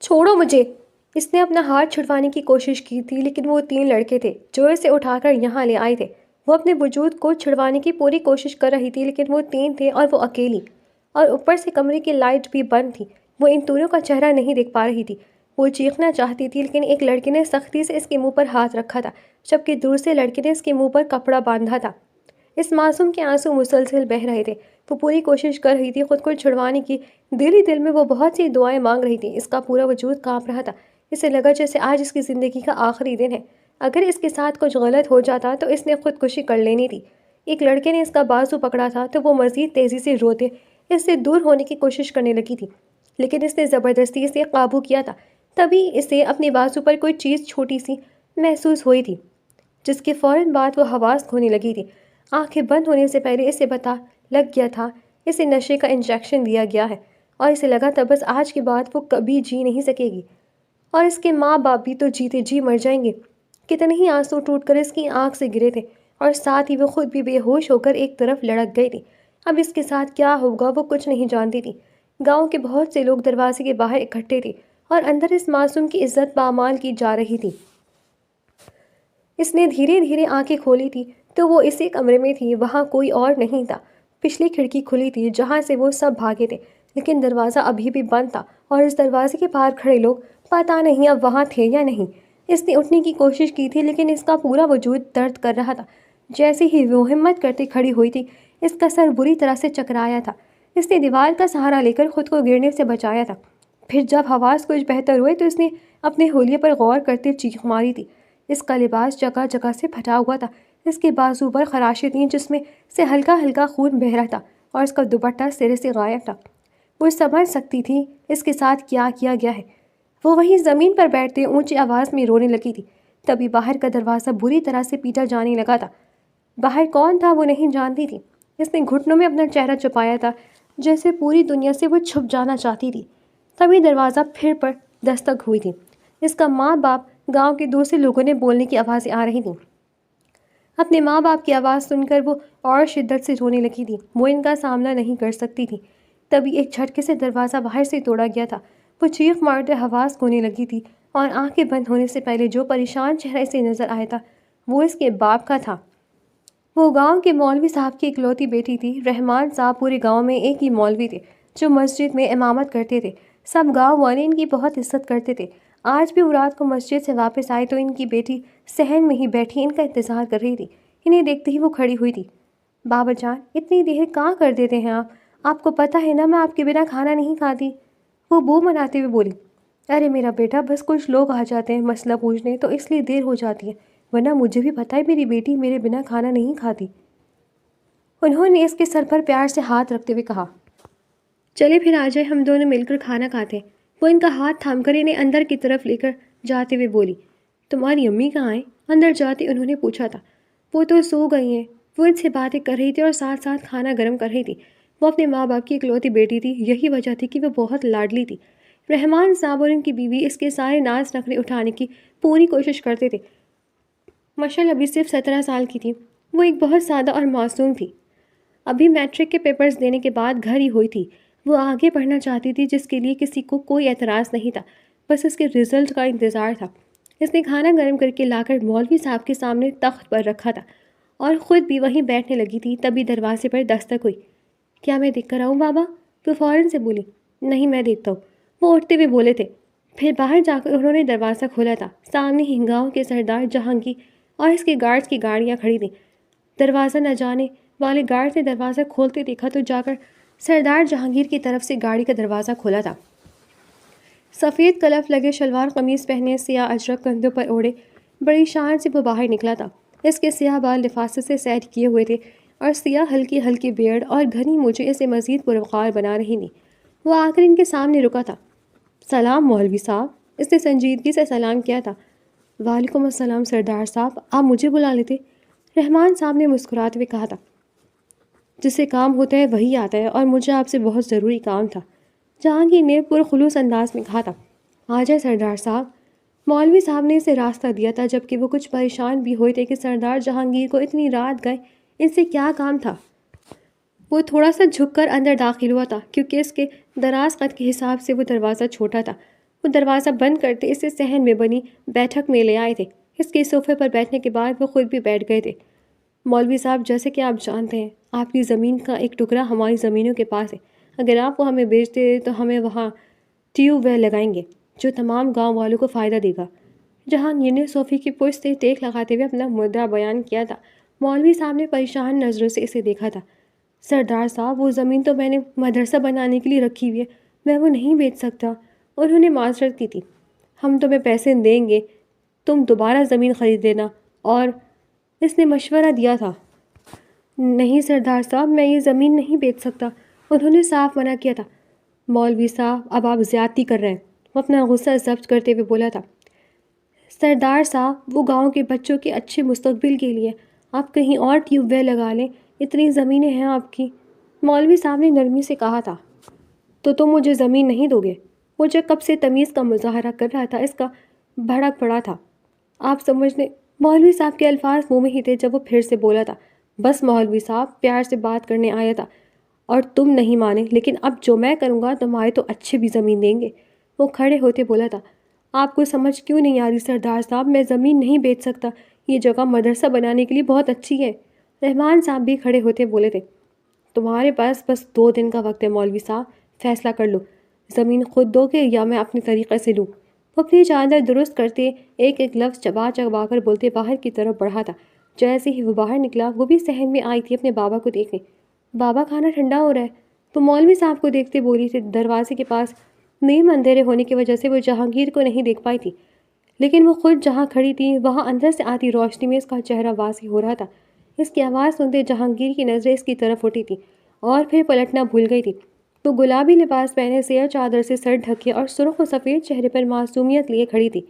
چھوڑو مجھے۔ اس نے اپنا ہاتھ چھڑوانے کی کوشش کی تھی، لیکن وہ 3 لڑکے تھے جو اسے اٹھا کر یہاں لے آئے تھے۔ وہ اپنے وجود کو چھڑوانے کی پوری کوشش کر رہی تھی، لیکن وہ 3 تھے اور وہ اکیلی، اور اوپر سے کمرے کی لائٹ بھی بند تھی۔ وہ ان دونوں کا چہرہ نہیں دیکھ پا رہی تھی۔ وہ چیخنا چاہتی تھی، لیکن ایک لڑکے نے سختی سے اس کے منہ پر ہاتھ رکھا تھا، جبکہ دوسرے لڑکے نے اس کے منہ پر کپڑا باندھا تھا۔ اس معصوم کے آنسو مسلسل بہہ رہے تھے۔ وہ پوری کوشش کر رہی تھی خود کو چھڑوانے کی، دل ہی دل میں وہ بہت سی دعائیں مانگ رہی تھی۔ اس کا پورا وجود کانپ رہا تھا۔ اسے لگا جیسے آج اس کی زندگی کا آخری دن ہے۔ اگر اس کے ساتھ کچھ غلط ہو جاتا تو اس نے خودکشی کر لینی تھی۔ ایک لڑکے نے اس کا بازو پکڑا تھا تو وہ مزید تیزی سے روتے اس سے دور ہونے کی کوشش کرنے لگی تھی، لیکن اس نے زبردستی اسے قابو کیا تھا۔ تبھی اسے اپنے بازو پر کوئی چیز چھوٹی سی محسوس ہوئی تھی، جس کے فوراً بعد وہ حواس کھونے لگی تھی۔ آنکھیں بند ہونے سے پہلے اسے پتہ لگ گیا تھا اسے نشے کا انجیکشن دیا گیا ہے، اور اسے لگا تھا بس آج کے بعد وہ کبھی جی نہیں سکے گی، اور اس کے ماں باپ بھی تو جیتے جی مر جائیں گے۔ کتنے ہی آنسو ٹوٹ کر اس کی آنکھ سے گرے تھے، اور ساتھ ہی وہ خود بھی بے ہوش ہو کر ایک طرف لڑک گئی تھی۔ اب اس کے ساتھ کیا ہوگا وہ کچھ نہیں جانتی تھی۔ گاؤں کے بہت سے لوگ دروازے کے باہر اکٹھے تھے، اور اندر اس معصوم کی عزت پامال کی جا رہی تھی۔ اس نے دھیرے دھیرے آنکھیں کھولی تھی تو وہ اسی کمرے میں تھی، وہاں کوئی اور نہیں تھا۔ پچھلی کھڑکی کھلی تھی جہاں سے وہ سب بھاگے تھے، لیکن دروازہ ابھی بھی بند تھا، اور اس دروازے کے باہر کھڑے لوگ پتہ نہیں اب وہاں تھے یا نہیں۔ اس نے اٹھنے کی کوشش کی تھی، لیکن اس کا پورا وجود درد کر رہا تھا۔ جیسے ہی وہ ہمت کرتے کھڑی ہوئی تھی، اس کا سر بری طرح سے چکرایا تھا۔ اس نے دیوار کا سہارا لے کر خود کو گرنے سے بچایا تھا۔ پھر جب حواس کچھ بہتر ہوئے تو اس نے اپنے حلیے پر غور کرتے چیخ ماری تھی۔ اس کا لباس جگہ جگہ سے پھٹا ہوا تھا، اس کے بازو پر خراشیں تھیں جس میں سے ہلکا ہلکا خون بہہ رہا تھا، اور اس کا دوپٹہ سرے سے غائب تھا۔ وہ سمجھ سکتی تھی اس کے ساتھ کیا کیا گیا ہے۔ وہ وہیں زمین پر بیٹھتے اونچی آواز میں رونے لگی تھی۔ تبھی باہر کا دروازہ بری طرح سے پیٹا جانے لگا تھا۔ باہر کون تھا وہ نہیں جانتی تھی۔ اس نے گھٹنوں میں اپنا چہرہ چھپایا تھا، جیسے پوری دنیا سے وہ چھپ جانا چاہتی تھی۔ تبھی دروازہ پھر پر دستک ہوئی تھی۔ اس کا ماں باپ، گاؤں کے دوسرے لوگوں نے بولنے کی آوازیں آ رہی تھیں۔ اپنے ماں باپ کی آواز سن کر وہ اور شدت سے رونے لگی تھی۔ وہ ان کا سامنا نہیں کر سکتی تھی۔ تبھی ایک جھٹکے سے دروازہ باہر سے توڑا گیا تھا۔ وہ چیخ مارتے حواس کھونے لگی تھی، اور آنکھیں بند ہونے سے پہلے جو پریشان چہرہ اسے نظر آیا تھا وہ اس کے باپ کا تھا۔ وہ گاؤں کے مولوی صاحب کی اکلوتی بیٹی تھی۔ رحمان صاحب پورے گاؤں میں ایک ہی مولوی تھے جو مسجد میں امامت کرتے تھے۔ سب گاؤں والے ان کی بہت عزت کرتے تھے۔ آج بھی وہ رات کو مسجد سے واپس آئے تو ان کی بیٹی صحن میں ہی بیٹھی ان کا انتظار کر رہی تھی۔ انہیں دیکھتے ہی وہ کھڑی ہوئی تھی۔ بابا جان، اتنی دیر کہاں کر دیتے ہیں آپ کو پتہ ہے نا میں آپ کے بنا کھانا نہیں کھاتی۔ وہ بو مناتے ہوئے بولی۔ ارے میرا بیٹا، بس کچھ لوگ آ جاتے ہیں مسئلہ پوچھنے تو اس لیے دیر ہو جاتی ہے، ورنہ مجھے بھی پتہ ہے میری بیٹی میرے بنا کھانا نہیں کھاتی۔ انہوں نے اس کے سر پر پیار سے ہاتھ رکھتے ہوئے کہا، چلے پھر آ جائے، ہم دونوں مل کر کھانا کھاتے ہیں۔ وہ ان کا ہاتھ تھام کر انہیں اندر کی طرف لے کر جاتے ہوئے بولی، تمہاری امی کہاں ہیں؟ اندر جاتے انہوں نے پوچھا تھا۔ وہ تو سو گئی ہیں۔ وہ ان سے باتیں کر رہی تھی اور ساتھ ساتھ کھانا گرم کر رہی تھی۔ وہ اپنے ماں باپ کی اکلوتی بیٹی تھی، یہی وجہ تھی کہ وہ بہت لاڈلی تھی۔ رحمان صاحب اور ان کی بیوی اس کے سارے ناز نخرے اٹھانے کی پوری کوشش کرتے تھے۔ مشل ابھی صرف 17 سال کی تھی۔ وہ ایک بہت سادہ اور معصوم تھی۔ ابھی میٹرک کے پیپرز دینے کے بعد گھر ہی ہوئی تھی۔ وہ آگے پڑھنا چاہتی تھی، جس کے لیے کسی کو کوئی اعتراض نہیں تھا، بس اس کے رزلٹ کا انتظار تھا۔ اس نے کھانا گرم کر کے لا کر مولوی صاحب کے سامنے تخت پر رکھا تھا اور خود بھی وہیں بیٹھنے لگی تھی۔ تبھی دروازے پر دستک ہوئی۔ کیا میں دیکھ کر آؤں بابا؟ وہ فوراً سے بولی۔ نہیں، میں دیکھتا ہوں، وہ اٹھتے ہوئے بولے تھے۔ پھر باہر جا کر انہوں نے دروازہ کھولا تھا۔ سامنے ہی گاؤں کے سردار جہانگیر اور اس کے گارڈز کی گاڑیاں کھڑی تھیں۔ دروازہ نہ جانے والے گارڈ نے دروازہ کھولتے دیکھا تو جا کر سردار جہانگیر کی طرف سے گاڑی کا دروازہ کھولا تھا۔ سفید کلف لگے شلوار قمیض پہنے، سیاہ اجرک کندھوں پر اوڑھے، بڑی شان سے وہ باہر نکلا تھا۔ اس کے سیاہ بال لفافے سے سیٹ کیے ہوئے تھے، اور سیاہ ہلکی ہلکی بیئرڈ اور گھنی مجھے اسے مزید پروقار بنا رہی تھی۔ وہ آ کر ان کے سامنے رکا تھا۔ سلام مولوی صاحب، اس نے سنجیدگی سے سلام کیا تھا۔ وعلیکم السلام سردار صاحب، آپ مجھے بلا لیتے؟ رحمان صاحب نے مسکراتے ہوئے کہا تھا۔ جسے کام ہوتا ہے وہی آتا ہے، اور مجھے آپ سے بہت ضروری کام تھا، جہانگیر نے پرخلوص انداز میں کہا تھا۔ آ جائے سردار صاحب۔ مولوی صاحب نے اسے راستہ دیا تھا، جبکہ وہ کچھ پریشان بھی ہوئے تھے کہ سردار جہانگیر کو اتنی رات گئے ان سے کیا کام تھا۔ وہ تھوڑا سا جھک کر اندر داخل ہوا تھا، کیونکہ اس کے دراز قد کے حساب سے وہ دروازہ چھوٹا تھا۔ وہ دروازہ بند کرتے اسے صحن میں بنی بیٹھک میں لے آئے تھے۔ اس کے صوفے پر بیٹھنے کے بعد وہ خود بھی بیٹھ گئے تھے۔ مولوی صاحب، جیسے کہ آپ جانتے ہیں، آپ کی زمین کا ایک ٹکڑا ہماری زمینوں کے پاس ہے۔ اگر آپ وہ ہمیں بیچ دیں تو ہمیں وہاں ٹیوب ویل لگائیں گے جو تمام گاؤں والوں کو فائدہ دے گا۔ جہانگیر نے صوفے کی پشت سے ٹیک لگاتے ہوئے اپنا مدعا بیان کیا تھا۔ مولوی صاحب نے پریشان نظروں سے اسے دیکھا تھا۔ سردار صاحب، وہ زمین تو میں نے مدرسہ بنانے کے لیے رکھی ہوئی ہے، میں وہ نہیں بیچ سکتا۔ انہوں نے معذرت کی تھی۔ ہم تمہیں پیسے دیں گے، تم دوبارہ زمین خرید لینا۔ اور اس نے مشورہ دیا تھا۔ نہیں سردار صاحب، میں یہ زمین نہیں بیچ سکتا، انہوں نے صاف منع کیا تھا۔ مولوی صاحب، اب آپ زیادتی کر رہے ہیں، وہ اپنا غصہ ضبط کرتے ہوئے بولا تھا۔ سردار صاحب، وہ گاؤں کے بچوں کے اچھے مستقبل کے لیے آپ کہیں اور ٹیوب ویل لگا لیں، اتنی زمینیں ہیں آپ کی۔ مولوی صاحب نے نرمی سے کہا تھا۔ تو تم مجھے زمین نہیں دو گے؟ وہ جو کب سے تمیز کا مظاہرہ کر رہا تھا، اس کا بھڑک پڑا تھا۔ آپ سمجھنے مولوی صاحب کے الفاظ منہ میں ہی تھے جب وہ پھر سے بولا تھا۔ بس مولوی صاحب، پیار سے بات کرنے آیا تھا اور تم نہیں مانے، لیکن اب جو میں کروں گا تمہارے تو اچھے بھی زمین دیں گے۔ وہ کھڑے ہوتے بولا تھا۔ آپ کو سمجھ کیوں نہیں آ رہی سردار صاحب، میں زمین نہیں بیچ سکتا، یہ جگہ مدرسہ بنانے کے لیے بہت اچھی ہے۔ رحمان صاحب بھی کھڑے ہوتے بولے تھے۔ تمہارے پاس بس 2 دن کا وقت ہے مولوی صاحب، فیصلہ کر لو، زمین خود دو گے یا میں اپنے طریقے سے لوں۔ وہ اپنی چادر درست کرتے ایک ایک لفظ چبا چبا کر بولتے باہر کی طرف بڑھا تھا۔ جیسے ہی وہ باہر نکلا، وہ بھی صحن میں آئی تھی اپنے بابا کو دیکھنے۔ بابا، کھانا ٹھنڈا ہو رہا ہے، وہ مولوی صاحب کو دیکھتے بولی تھی۔ دروازے کے پاس نیم اندھیرے ہونے کی وجہ سے وہ جہانگیر کو نہیں دیکھ پائی تھی، لیکن وہ خود جہاں کھڑی تھی وہاں اندر سے آتی روشنی میں اس کا چہرہ واضح ہو رہا تھا۔ اس کی آواز سنتے جہانگیر کی نظریں اس کی طرف اٹھی تھی اور پھر پلٹنا بھول گئی تھی۔ وہ گلابی لباس پہنے سیاہ چادر سے سر ڈھکے اور سرخ و سفید چہرے پر معصومیت لیے کھڑی تھی،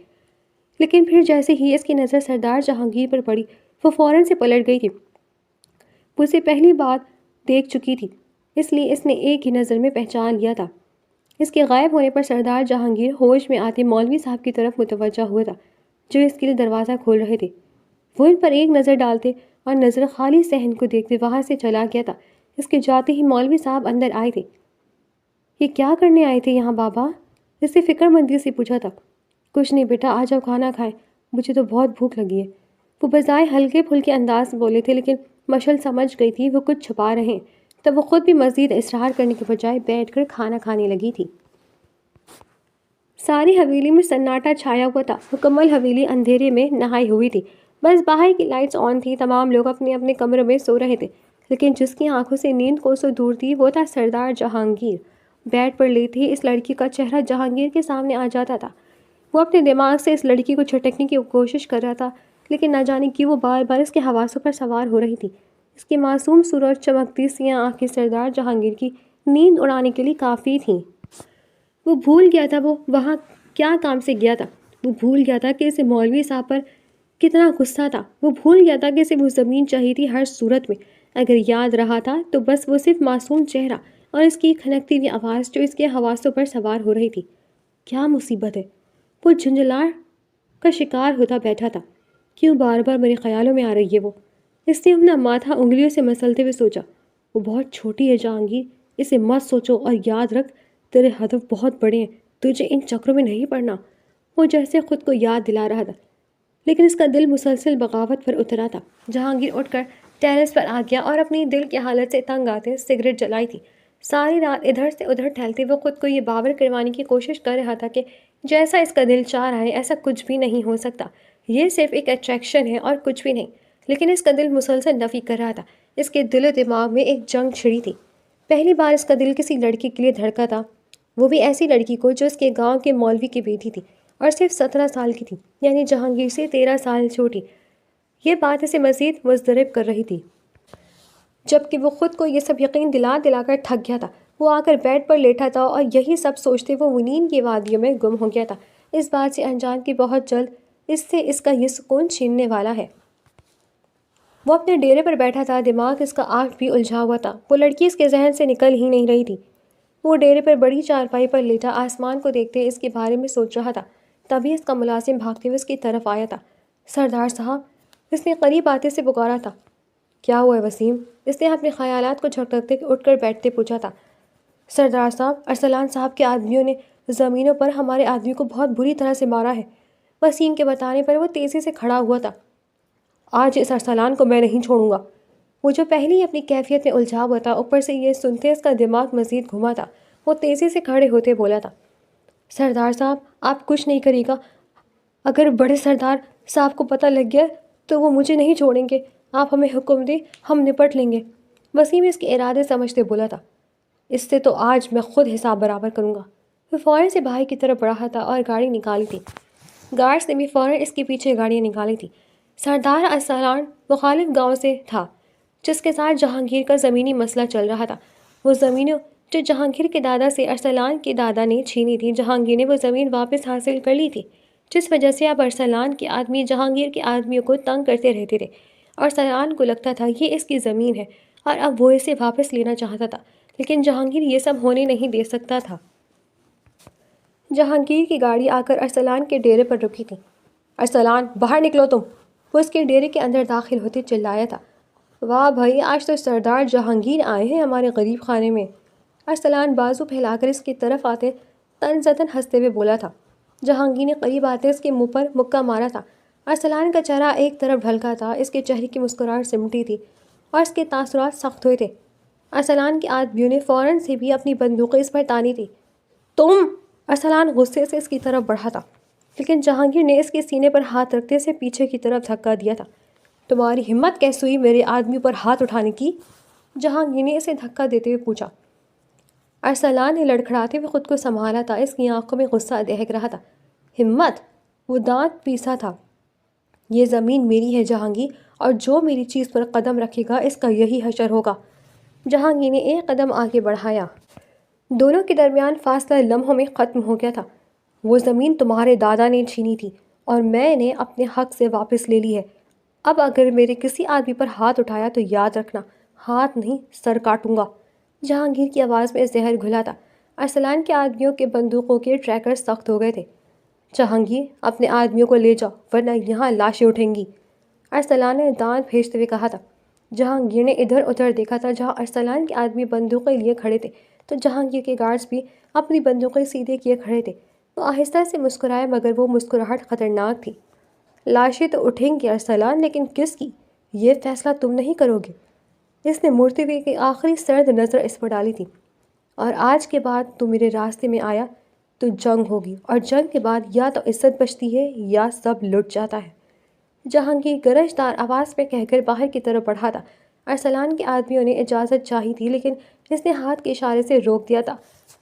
لیکن پھر جیسے ہی اس کی نظر سردار جہانگیر پر پڑی، وہ فوراً سے پلٹ گئی تھی۔ وہ اسے پہلی بار دیکھ چکی تھی، اس لیے اس نے ایک ہی نظر میں پہچان لیا تھا۔ اس کے غائب ہونے پر سردار جہانگیر ہوش میں آتے مولوی صاحب کی طرف متوجہ ہوا تھا، جو اس کے لیے دروازہ کھول رہے تھے۔ وہ ان پر ایک نظر ڈالتے اور نظر خالی صحن کو دیکھتے وہاں سے چلا گیا تھا۔ اس کے جاتے ہی مولوی صاحب اندر آئے تھے۔ یہ کیا کرنے آئے تھے یہاں بابا؟ اس سے فکر مندی سے پوچھا تھا۔ کچھ نہیں بیٹا، آ جاؤ کھانا کھائیں، مجھے تو بہت بھوک لگی ہے۔ وہ بظاہر ہلکے پھلکے انداز میں بولے تھے، لیکن مشل سمجھ گئی تھی وہ کچھ چھپا رہے ہیں، تب وہ خود بھی مزید اصرار کرنے کے بجائے بیٹھ کر کھانا کھانے لگی تھی۔ ساری حویلی میں سناٹا چھایا ہوا تھا۔ مکمل حویلی اندھیرے میں نہائی ہوئی تھی، بس باہر کی لائٹس آن تھی۔ تمام لوگ اپنے اپنے کمروں میں سو رہے تھے، لیکن جس کی آنکھوں سے نیند کوسوں دور تھی وہ تھا سردار جہانگیر۔ بیڈ پر لیٹی ہی اس لڑکی کا چہرہ جہانگیر کے سامنے آ جاتا تھا۔ وہ اپنے دماغ سے اس لڑکی کو چھٹکنے کی کوشش کر رہا تھا، لیکن نہ جانے کیوں وہ بار بار اس کے حواسوں پر سوار ہو رہی تھی۔ اس کی معصوم صورت، چمکتی سیاہ آنکھیں سردار جہانگیر کی نیند اڑانے کے لیے کافی تھیں۔ وہ بھول گیا تھا وہ وہاں کیا کام سے گیا تھا۔ وہ بھول گیا تھا کہ اسے مولوی صاحب پر کتنا غصہ تھا۔ وہ بھول گیا تھا کہ اسے وہ زمین چاہیے تھی ہر صورت میں۔ اگر یاد رہا تھا تو بس وہ صرف معصوم چہرہ اور اس کی کھنکتی ہوئی آواز جو اس کے حواسوں پر سوار ہو رہی تھی۔ کیا مصیبت ہے؟ وہ جھنجھلاہٹ کا شکار ہوتا بیٹھا تھا۔ کیوں بار بار میرے خیالوں میں آ رہی ہے وہ؟ اس نے اپنا ماتھا انگلیوں سے مسلتے ہوئے سوچا۔ وہ بہت چھوٹی ہے جہانگیر، اسے مت سوچو اور یاد رکھ تیرے ہدف بہت بڑے ہیں، تجھے ان چکروں میں نہیں پڑنا۔ وہ جیسے خود کو یاد دلا رہا تھا، لیکن اس کا دل مسلسل بغاوت پر اترا تھا۔ جہانگیر اٹھ کر ٹیرس پر آ گیا اور اپنی دل کی حالت سے تنگ آتے سگریٹ جلائی تھی۔ ساری رات ادھر سے ادھر ٹہلتے وہ خود کو یہ باور کروانے کی کوشش کر رہا تھا کہ جیسا اس کا دل چاہ رہا ہے ایسا کچھ بھی نہیں ہو سکتا، یہ صرف ایک اٹریکشن ہے اور کچھ بھی نہیں۔ لیکن اس کا دل مسلسل نفی کر رہا تھا۔ اس کے دل و دماغ میں ایک جنگ چھڑی تھی۔ پہلی بار اس کا دل کسی لڑکی کے لیے دھڑکا تھا، وہ بھی ایسی لڑکی کو جو اس کے گاؤں کے مولوی کی بیٹی تھی اور صرف 17 سال کی تھی، یعنی جہانگیر سے 13 سال چھوٹی۔ یہ بات اسے مزید مضطرب کر رہی تھی، جبکہ وہ خود کو یہ سب یقین دلا دلا کر تھک گیا تھا۔ وہ آ کر بیڈ پر لیٹا تھا اور یہی سب سوچتے وہ نیند کی وادیوں میں گم ہو گیا تھا، اس بات سے انجان کہ بہت جلد اس سے اس کا یہ سکون چھیننے والا ہے۔ وہ اپنے ڈیرے پر بیٹھا تھا، دماغ اس کا آج بھی الجھا ہوا تھا۔ وہ لڑکی اس کے ذہن سے نکل ہی نہیں رہی تھی۔ وہ ڈیرے پر بڑی چارپائی پر لیٹا آسمان کو دیکھتے اس کے بارے میں سوچ رہا تھا۔ تبھی اس کا ملازم بھاگتے ہوئے اس کی طرف آیا تھا۔ سردار صاحب، اس نے قریب آتے سے پکارا تھا۔ کیا ہوا ہے وسیم؟ اس نے اپنے خیالات کو جھٹکتے اٹھ کر بیٹھتے پوچھا تھا۔ سردار صاحب، ارسلان صاحب کے آدمیوں نے زمینوں پر ہمارے آدمی کو بہت بری طرح سے مارا ہے۔ وسیم کے بتانے پر وہ تیزی سے کھڑا ہوا تھا۔ آج اس ارسلان کو میں نہیں چھوڑوں گا۔ وہ جو پہلے ہی اپنی کیفیت میں الجھا ہوا تھا، اوپر سے یہ سنتے اس کا دماغ مزید گھما تھا۔ وہ تیزی سے کھڑے ہوتے بولا تھا، سردار صاحب آپ کچھ نہیں کرے گا؟ اگر بڑے سردار صاحب کو پتہ لگ گیا تو وہ مجھے نہیں چھوڑیں گے۔ آپ ہمیں حکم دیں، ہم نپٹ لیں گے۔ وسیم اس کے ارادے سمجھتے بولا تھا، اس سے تو آج میں خود حساب برابر کروں گا۔ وہ فوراً سے بھائی کی طرف بڑھا تھا اور گاڑی نکالی تھی۔ گارڈز نے بھی فوراً اس کے پیچھے گاڑیاں نکالی تھیں۔ سردار ارسلان مخالف گاؤں سے تھا، جس کے ساتھ جہانگیر کا زمینی مسئلہ چل رہا تھا۔ وہ زمینوں جو جہانگیر کے دادا سے ارسلان کے دادا نے چھینی تھی، جہانگیر نے وہ زمین واپس حاصل کر لی تھی، جس وجہ سے اب ارسلان کے آدمی جہانگیر کے آدمیوں کو تنگ کرتے رہتے تھے۔ ارسلان کو لگتا تھا یہ اس کی زمین ہے اور اب وہ اسے واپس لینا چاہتا تھا، لیکن جہانگیر یہ سب ہونے نہیں دے سکتا تھا۔ جہانگیر کی گاڑی آ کر ارسلان کے ڈیرے پر رکی تھی۔ ارسلان باہر نکلو تم! وہ اس کے ڈیرے کے اندر داخل ہوتے چلایا تھا۔ واہ بھائی، آج تو سردار جہانگیر آئے ہیں ہمارے غریب خانے میں۔ ارسلان بازو پھیلا کر اس کی طرف آتے تن زدن ہنستے ہوئے بولا تھا۔ جہانگیر نے قریب آتے اس کے منہ پر مکہ مارا تھا۔ ارسلان کا چہرہ ایک طرف ڈھلکا تھا، اس کے چہرے کی مسکراہٹ سمٹی تھی اور اس کے تاثرات سخت ہوئے تھے۔ ارسلان کے آدمیوں نے فوراً سے بھی اپنی بندوقیں اس پر تانی تھی۔ تم! ارسلان غصے سے اس کی طرف بڑھا تھا، لیکن جہانگیر نے اس کے سینے پر ہاتھ رکھتے سے پیچھے کی طرف دھکا دیا تھا۔ تمہاری ہمت کیسے ہوئی میرے آدمی پر ہاتھ اٹھانے کی؟ جہانگیر نے اسے دھکا دیتے ہوئے پوچھا۔ ارسلان نے لڑکھڑاتے ہوئے خود کو سنبھالا تھا، اس کی آنکھوں میں غصہ دہک رہا تھا۔ ہمت؟ وہ دانت پیسا تھا۔ یہ زمین میری ہے جہانگیر، اور جو میری چیز پر قدم رکھے گا اس کا یہی حشر ہوگا۔ جہانگیر نے ایک قدم آگے بڑھایا۔ دونوں کے درمیان فاصلہ لمحوں میں ختم ہو گیا تھا۔ وہ زمین تمہارے دادا نے چھینی تھی اور میں نے اپنے حق سے واپس لے لی ہے۔ اب اگر میرے کسی آدمی پر ہاتھ اٹھایا تو یاد رکھنا، ہاتھ نہیں سر کاٹوں گا۔ جہانگیر کی آواز میں زہر گھلا تھا۔ ارسلان کے آدمیوں کے بندوقوں کے ٹریگر سخت ہو گئے تھے۔ جہانگیر اپنے آدمیوں کو لے جاؤ ورنہ یہاں لاشیں اٹھیں گی، ارسلان نے دانت بھیجتے ہوئے کہا تھا۔ جہانگیر نے ادھر ادھر دیکھا تھا۔ جہاں ارسلان کے آدمی بندوقیں لیے کھڑے تھے تو جہانگیر کے گارڈز بھی اپنی بندوقیں سیدھے کیے کھڑے تھے۔ وہ آہستہ سے مسکرائے، مگر وہ مسکراہٹ خطرناک تھی۔ لاشیں تو اٹھیں گی ارسلان، لیکن کس کی، یہ فیصلہ تم نہیں کرو گے۔ اس نے مڑتے ہوئے کی آخری سرد نظر اس پر ڈالی تھی۔ اور آج کے بعد تو میرے راستے میں آیا تو جنگ ہوگی، اور جنگ کے بعد یا تو عزت بچتی ہے یا سب لٹ جاتا ہے۔ جہانگیر گرجدار آواز میں کہہ کر باہر کی طرف بڑھا تھا۔ ارسلان کے آدمیوں نے اجازت چاہی تھی، لیکن اس نے ہاتھ کے اشارے سے روک دیا تھا۔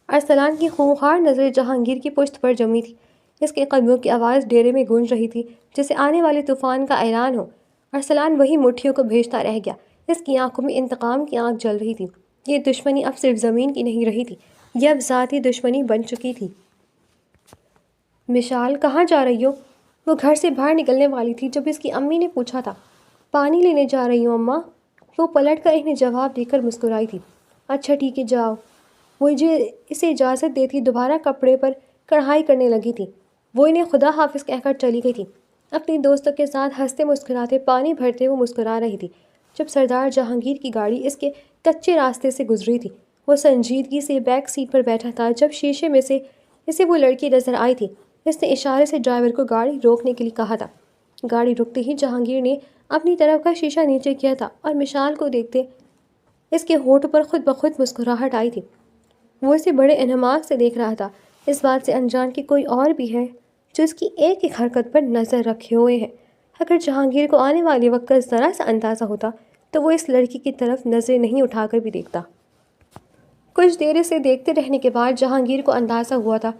ارسلان کی خونخوار نظریں جہانگیر کی پشت پر جمی تھی۔ اس کے قدموں کی آواز ڈیرے میں گونج رہی تھی جیسے آنے والے طوفان کا اعلان ہو۔ ارسلان وہی مٹھیوں کو بھیجتا رہ گیا۔ اس کی آنکھوں میں انتقام کی آنکھ جل رہی تھی۔ یہ دشمنی اب صرف زمین کی نہیں رہی تھی، یہ اب ذاتی دشمنی بن چکی تھی۔ مشال کہاں جا رہی ہو؟ وہ گھر سے باہر نکلنے والی تھی جب اس کی امی نے پوچھا تھا۔ پانی لینے جا رہی ہوں اماں۔ وہ پلٹ کر انہیں جواب دے کر مسکرائی تھی۔ اچھا ٹھیک ہے جاؤ۔ وہ اسے اجازت دیتی دوبارہ کپڑے پر کڑھائی کرنے لگی تھی۔ وہ انہیں خدا حافظ کہہ کر چلی گئی تھی۔ اپنی دوستوں کے ساتھ ہنستے مسکراتے پانی بھرتے وہ مسکرا رہی تھی جب سردار جہانگیر کی گاڑی اس کے کچے راستے سے گزری تھی۔ وہ سنجیدگی سے بیک سیٹ پر بیٹھا تھا جب شیشے میں سے اسے وہ لڑکی نظر آئی تھی۔ اس نے اشارے سے ڈرائیور کو گاڑی روکنے کے لیے کہا تھا۔ گاڑی رکتے ہی جہانگیر نے اپنی طرف کا شیشہ نیچے کیا تھا اور مشال کو دیکھتے اس کے ہونٹوں پر خود بخود مسکراہٹ آئی تھی۔ وہ اسے بڑے انہماک سے دیکھ رہا تھا، اس بات سے انجان کہ کوئی اور بھی ہے جو اس کی ایک ایک حرکت پر نظر رکھے ہوئے ہے۔ اگر جہانگیر کو آنے والے وقت کا ذرا سا اندازہ ہوتا تو وہ اس لڑکی کی طرف نظریں نہیں اٹھا کر بھی دیکھتا۔ کچھ دیر اسے دیکھتے رہنے کے بعد جہانگیر کو اندازہ ہوا تھا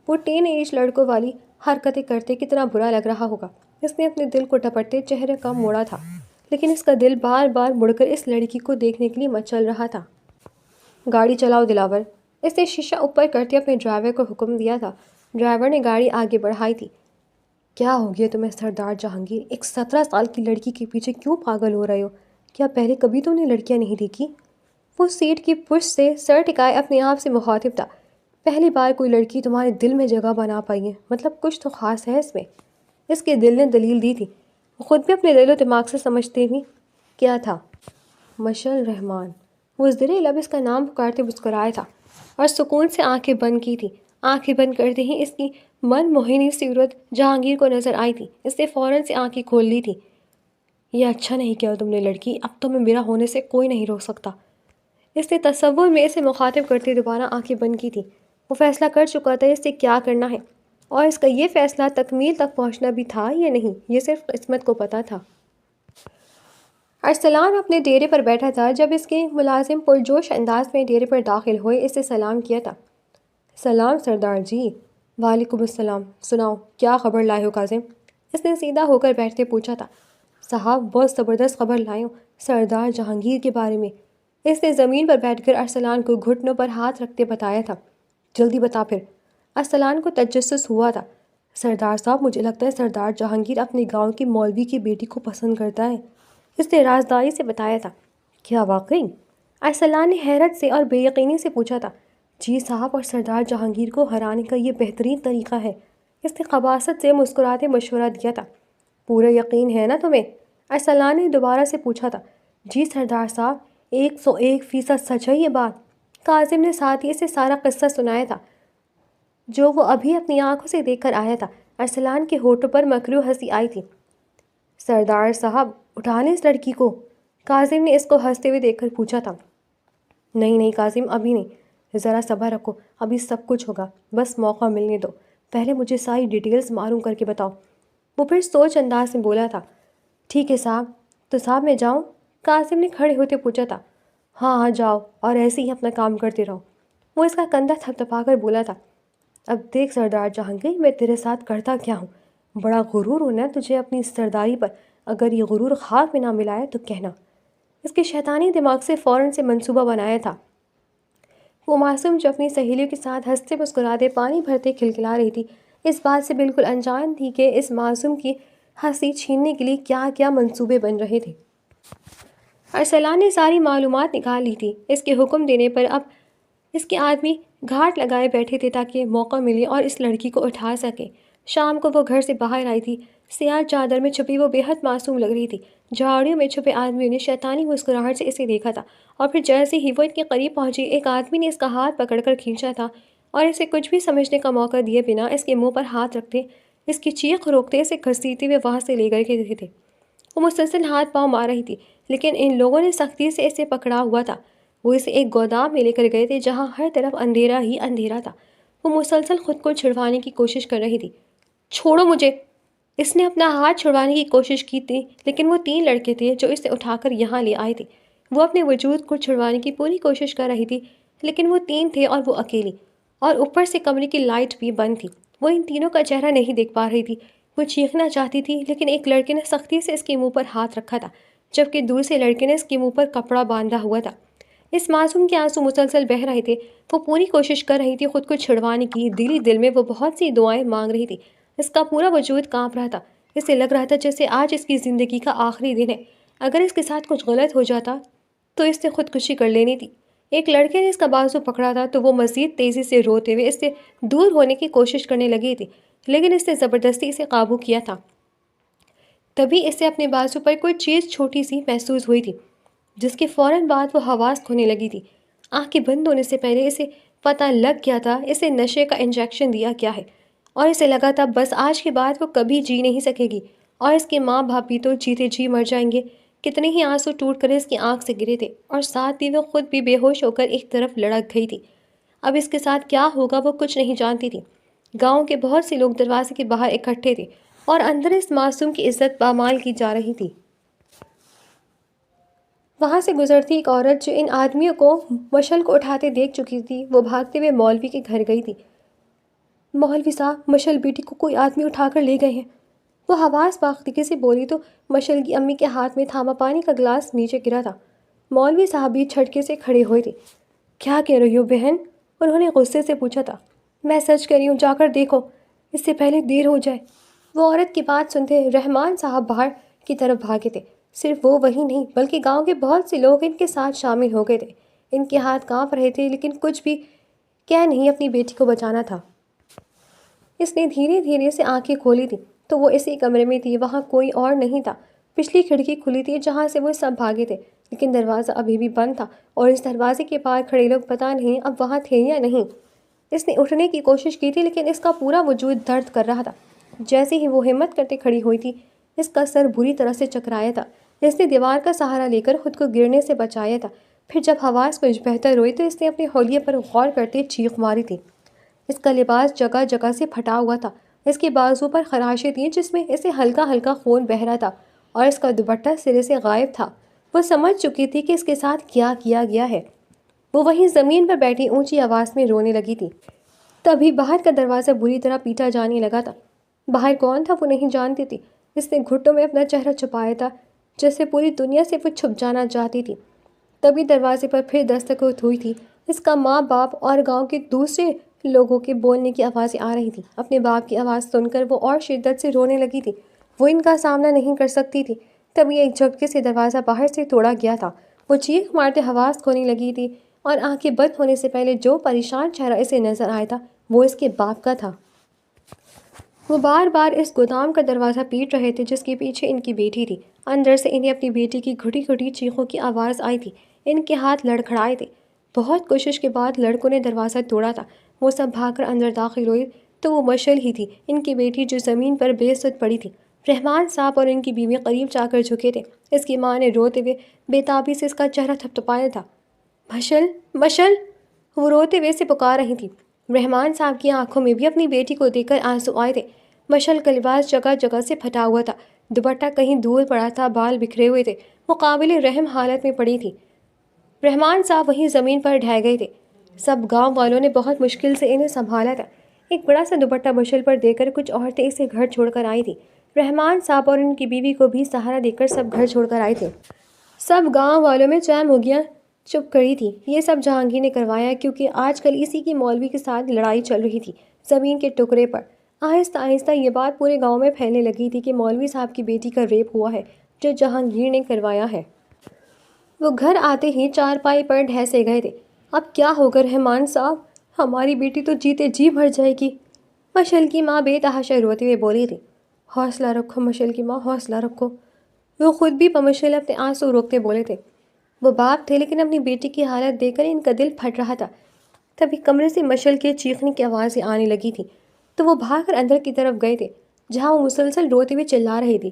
وہ ٹین ایج لڑکوں والی حرکتیں کرتے کتنا برا لگ رہا ہوگا۔ اس نے اپنے دل کو ڈپٹتے چہرے کا موڑا تھا، لیکن اس کا دل بار بار مڑ کر اس لڑکی کو دیکھنے کے لیے مچل رہا تھا۔ گاڑی چلاؤ دلاور، اس نے شیشہ اوپر کرتے اپنے ڈرائیور کو حکم دیا تھا۔ ڈرائیور نے گاڑی آگے بڑھائی تھی۔ کیا ہو گیا تمہیں سردار جہانگیر؟ ایک 17 سال کی لڑکی کے پیچھے کیوں پاگل ہو رہے ہو؟ کیا پہلے کبھی تم نے لڑکیاں نہیں دیکھی؟ وہ سیٹ کی پشت سے سر ٹکائے اپنے آپ سے مخاطب تھا۔ پہلی بار کوئی لڑکی تمہارے دل میں جگہ بنا پائی ہے، مطلب کچھ تو خاص ہے اس میں۔ اس کے دل نے دلیل دی تھی۔ وہ خود بھی اپنے دل و دماغ سے سمجھتے ہوئے کیا تھا؟ مشل رحمان۔ وہ زیر لب اس کا نام پکارتے مسکرایا تھا اور سکون سے آنکھیں بند کی تھی۔ آنکھیں بند کرتے ہی اس کی من موہنی صورت جہانگیر کو نظر آئی تھی۔ اس نے فوراً سے آنکھیں کھول لی تھی۔ یہ اچھا نہیں کیا تم نے لڑکی، اب تو میں میرا ہونے سے کوئی نہیں روک سکتا۔ اس نے تصور میں اسے مخاطب کرتے دوبارہ آنکھیں بند کی تھی۔ وہ فیصلہ کر چکا تھا اس سے کیا کرنا ہے، اور اس کا یہ فیصلہ تکمیل تک پہنچنا بھی تھا یا نہیں، یہ صرف قسمت کو پتہ تھا۔ ارسلان اپنے ڈیرے پر بیٹھا تھا جب اس کے ملازم پرجوش انداز میں ڈیرے پر داخل ہوئے۔ اس سے سلام کیا تھا۔ سلام سردار جی۔ وعلیکم السلام۔ سناؤ کیا خبر لائے ہو کاظم؟ اس نے سیدھا ہو کر بیٹھتے پوچھا تھا۔ صاحب بہت زبردست خبر لائے ہوں سردار جہانگیر کے بارے میں۔ اس نے زمین پر بیٹھ کر ارسلان کو گھٹنوں پر ہاتھ رکھتے بتایا تھا۔ جلدی بتا پھر۔ ارسلان کو تجسس ہوا تھا۔ سردار صاحب مجھے لگتا ہے سردار جہانگیر اپنے گاؤں کی مولوی کی بیٹی کو پسند کرتا ہے، اس نے رازداری سے بتایا تھا۔ کیا واقعی؟ ارسلان نے حیرت سے اور بے یقینی سے پوچھا تھا۔ جی صاحب، اور سردار جہانگیر کو ہرانے کا یہ بہترین طریقہ ہے، اس نے خباثت سے مسکراتے مشورہ دیا تھا۔ پورا یقین ہے نا تمہیں؟ ارسلان نے دوبارہ سے پوچھا تھا۔ جی سردار صاحب، 101% سچ ہے یہ بات۔ کاظم نے ساتھ ہی اسے سارا قصہ سنایا تھا جو وہ ابھی اپنی آنکھوں سے دیکھ کر آیا تھا۔ ارسلان کے ہونٹوں پر مکروہ ہنسی آئی تھی۔ سردار صاحب اٹھا لیں اس لڑکی کو، کاظم نے اس کو ہنستے ہوئے دیکھ کر پوچھا تھا۔ نہیں کاظم، ابھی نہیں، ذرا صبر رکھو، ابھی سب کچھ ہوگا، بس موقع ملنے دو، پہلے مجھے ساری ڈیٹیلز معلوم کر کے بتاؤ۔ وہ پھر سوچ انداز میں بولا تھا۔ ٹھیک ہے صاحب، تو صاحب میں جاؤں؟ کاظم نے کھڑے ہوتے پوچھا تھا۔ ہاں جاؤ، اور ایسے ہی اپنا کام کرتے رہو، وہ اس کا کندھا تھپتھپا کر بولا تھا۔ اب دیکھ سردار جہانگیر، میں تیرے ساتھ کرتا کیا ہوں، بڑا غرور ہونا ہے تجھے اپنی سرداری پر، اگر یہ غرور خاک میں نہ ملائے تو کہنا۔ اس کے شیطانی دماغ سے فوراً سے منصوبہ بنایا تھا۔ وہ معصوم جو اپنی سہیلیوں کے ساتھ ہنستے مسکراتے پانی بھرتے کھلکھلا رہی تھی، اس بات سے بالکل انجان تھی کہ اس معصوم کی ہنسی چھیننے کے لیے کیا کیا منصوبے بن رہے تھے۔ ارسلان نے ساری معلومات نکال لی تھی۔ اس کے حکم دینے پر اب اس کے آدمی گھاٹ لگائے بیٹھے تھے تاکہ موقع ملے اور اس لڑکی کو اٹھا سکے۔ شام کو وہ گھر سے باہر آئی تھی۔ سیاہ چادر میں چھپی وہ بے حد معصوم لگ رہی تھی۔ جھاڑیوں میں چھپے آدمیوں نے شیطانی مسکراہٹ سے اسے دیکھا تھا، اور پھر جیسے ہی وہ ان کے قریب پہنچی، ایک آدمی نے اس کا ہاتھ پکڑ کر کھینچا تھا اور اسے کچھ بھی سمجھنے کا موقع دیے بنا اس کے منہ پر ہاتھ رکھتے، اس کی چیخ روکتے، اسے گھسیٹتے ہوئے وہاں سے لے گئے تھے۔ وہ مسلسل ہاتھ پاؤں مار رہی تھی، لیکن ان لوگوں نے سختی سے اسے پکڑا ہوا تھا۔ وہ اسے ایک گودام میں لے کر گئے تھے جہاں ہر طرف اندھیرا ہی اندھیرا تھا۔ وہ مسلسل خود کو چھڑوانے کی کوشش کر رہی تھی۔ چھوڑو مجھے! اس نے اپنا ہاتھ چھڑوانے کی کوشش کی تھی، لیکن وہ 3 لڑکے تھے جو اسے اٹھا کر یہاں لے آئے تھے۔ وہ اپنے وجود کو چھڑوانے کی پوری کوشش کر رہی تھی، لیکن وہ 3 تھے اور وہ اکیلی، اور اوپر سے کمرے کی لائٹ بھی بند تھی۔ وہ ان تینوں کا چہرہ نہیں دیکھ پا رہی تھی۔ وہ چیخنا چاہتی تھی، لیکن ایک لڑکے نے سختی سے اس کے منہ پر ہاتھ رکھا تھا، جبکہ دوسرے لڑکے نے اس کے منہ پر کپڑا باندھا ہوا تھا۔ اس معصوم کے آنسو مسلسل بہہ رہے تھے۔ وہ پوری کوشش کر رہی تھی خود کو چھڑوانے کی، دلی دل میں وہ بہت سی دعائیں مانگ رہی تھی۔ اس کا پورا وجود کانپ رہا تھا۔ اسے لگ رہا تھا جیسے آج اس کی زندگی کا آخری دن ہے۔ اگر اس کے ساتھ کچھ غلط ہو جاتا تو اس نے خودکشی کر لینی تھی۔ ایک لڑکے نے اس کا بازو پکڑا تھا تو وہ مزید تیزی سے روتے ہوئے اس سے دور ہونے کی کوشش کرنے لگی تھی، لیکن اس نے زبردستی اسے قابو کیا تھا۔ تبھی اسے اپنے بازو پر کوئی چیز چھوٹی سی محسوس ہوئی تھی، جس کے فوراً بعد وہ حواس کھونے لگی تھی۔ آنکھیں بند ہونے سے پہلے اسے پتہ لگ گیا تھا اسے نشے کا انجیکشن دیا کیا ہے، اور اسے لگا تھا بس آج کے بعد وہ کبھی جی نہیں سکے گی، اور اس کے ماں باپ بھی تو جیتے جی مر جائیں گے۔ کتنے ہی آنسو ٹوٹ کر اس کی آنکھ سے گرے تھے، اور ساتھ ہی وہ خود بھی بے ہوش ہو کر ایک طرف لڑک گئی تھی۔ اب اس کے ساتھ کیا ہوگا وہ کچھ نہیں جانتی تھی۔ گاؤں کے بہت سے لوگ دروازے کے باہر اکٹھے تھے، اور اندر اس معصوم کی عزت پامال کی جا رہی تھی۔ وہاں سے گزرتی ایک عورت جو ان آدمیوں کو مشعل کو اٹھاتے دیکھ چکی تھی، وہ بھاگتے ہوئے مولوی کے گھر گئی تھی۔ مولوی صاحب، مشعل بیٹی کو کوئی آدمی اٹھا کر لے گئے ہیں، وہ حواس باختگی سے بولی تو مشعل کی امی کے ہاتھ میں تھاما پانی کا گلاس نیچے گرا تھا۔ مولوی صاحب بھی جھٹکے سے کھڑے ہوئے تھے۔ کیا کہہ رہی ہو بہن؟ انہوں نے غصے سے پوچھا تھا۔ میں سچ کہہ رہی ہوں، جا کر دیکھو، اس سے پہلے دیر ہو جائے۔ وہ عورت کی بات سنتے رحمان صاحب باہر کی طرف بھاگے تھے۔ صرف وہ وہی نہیں بلکہ گاؤں کے بہت سے لوگ ان کے ساتھ شامل ہو گئے تھے۔ ان کے ہاتھ کانپ رہے تھے، لیکن کچھ بھی کہہ نہیں اپنی بیٹی کو بچانا تھا۔ اس نے دھیرے دھیرے سے آنکھیں کھولی تھیں تو وہ اسی کمرے میں تھی، وہاں کوئی اور نہیں تھا۔ پچھلی کھڑکی کھلی تھی جہاں سے وہ سب بھاگے تھے، لیکن دروازہ ابھی بھی بند تھا، اور اس دروازے کے پاس کھڑے لوگ پتہ نہیں اب وہاں تھے یا نہیں۔ اس نے اٹھنے کی کوشش کی تھی لیکن اس کا پورا وجود درد کر رہا تھا۔ جیسے ہی وہ ہمت کرتے کھڑی ہوئی تھی اس کا سر بری طرح سے چکرایا تھا۔ اس نے دیوار کا سہارا لے کر خود کو گرنے سے بچایا تھا۔ پھر جب حواس کچھ بہتر ہوئی تو اس نے اپنے حلیے پر غور کرتے چیخ ماری تھی۔ اس کا لباس جگہ جگہ سے پھٹا ہوا تھا، اس کے بازو پر خراشیں تھیں جس میں اسے ہلکا ہلکا خون بہہ رہا تھا اور اس کا دوپٹہ سرے سے غائب تھا۔ وہ سمجھ چکی تھی کہ اس کے ساتھ کیا کیا گیا ہے۔ وہ وہیں زمین پر بیٹھی اونچی آواز میں رونے لگی تھی۔ تبھی باہر کا دروازہ بری طرح پیٹا جانے لگا تھا۔ باہر کون تھا وہ نہیں جانتی تھی۔ اس نے گھٹوں میں اپنا چہرہ چھپایا تھا جیسے پوری دنیا سے وہ چھپ جانا چاہتی تھی۔ تبھی دروازے پر پھر دستک ہوئی تھی۔ اس کا ماں باپ اور گاؤں کے دوسرے لوگوں کے بولنے کی آوازیں آ رہی تھیں۔ اپنے باپ کی آواز سن کر وہ اور شدت سے رونے لگی تھی۔ وہ ان کا سامنا نہیں کر سکتی تھی۔ تبھی ایک جھٹکے سے دروازہ باہر سے توڑا گیا تھا۔ وہ چیخ مارتے حواس کھونے لگی تھی اور آنکھیں بند ہونے سے پہلے جو پریشان چہرہ اسے نظر آیا تھا وہ اس کے باپ کا تھا۔ وہ بار بار اس گودام کا دروازہ پیٹ رہے تھے جس کے پیچھے ان کی بیٹی تھی۔ اندر سے انہیں اپنی بیٹی کی گھٹی گھٹی چیخوں کی آواز آئی تھی۔ ان کے ہاتھ لڑکھڑائے تھے۔ بہت کوشش کے بعد لڑکوں نے دروازہ توڑا تھا۔ وہ سب بھاگ کر اندر داخل ہوئے تو وہ مشل ہی تھی، ان کی بیٹی جو زمین پر بے سد پڑی تھی۔ رحمان صاحب اور ان کی بیوی قریب جا کر جھکے تھے۔ اس کی ماں نے روتے ہوئے بے تابی سے اس کا چہرہ تھپتھپایا تھا۔ مشل مشل، وہ روتے ہوئے سے پکار رہی تھی۔ رحمان صاحب کی آنکھوں میں بھی اپنی بیٹی کو دیکھ کر آنسو آئے تھے۔ مشل کا لباس جگہ جگہ سے پھٹا ہوا تھا، دوپٹہ کہیں دور پڑا تھا، بال بکھرے ہوئے تھے، وہ قابل رحم حالت میں پڑی تھی۔ رحمان صاحب وہیں زمین پر ڈھہ گئے تھے۔ سب گاؤں والوں نے بہت مشکل سے انہیں سنبھالا تھا۔ ایک بڑا سا دوپٹہ مشل پر دے کر کچھ عورتیں اسے گھر چھوڑ کر آئی تھیں۔ رحمان صاحب اور ان کی بیوی کو بھی سہارا دے کر سب گھر چھوڑ کر آئے تھے۔ سب گاؤں والوں میں چند مغیاں چپ کری تھی۔ یہ سب جہانگیر نے کروایا کیونکہ آج کل اسی کی مولوی کے ساتھ لڑائی چل رہی تھی زمین کے ٹکڑے پر۔ آہستہ آہستہ یہ بات پورے گاؤں میں پھیلنے لگی تھی کہ مولوی صاحب کی بیٹی کا ریپ ہوا ہے جو جہانگیر نے کروایا ہے۔ وہ گھر آتے ہی چارپائی پر ڈھہ سے گئے تھے۔ اب کیا ہوگا رحمان صاحب، ہماری بیٹی تو جیتے جی مر جائے گی۔ مشل کی ماں بے تحاشا روتے ہوئے بولی تھی۔ حوصلہ رکھو مشل کی ماں، حوصلہ رکھو۔ وہ خود بھی بمشکل اپنے آنسو روکتے بولے تھے۔ وہ باپ تھے لیکن اپنی بیٹی کی حالت دیکھ کر ان کا دل پھٹ رہا تھا۔ تبھی کمرے سے مشل کے چیخنے کی آوازیں آنے لگی تھیں تو وہ بھاگ کر اندر کی طرف گئے تھے جہاں وہ مسلسل روتے ہوئے چلا رہی تھی۔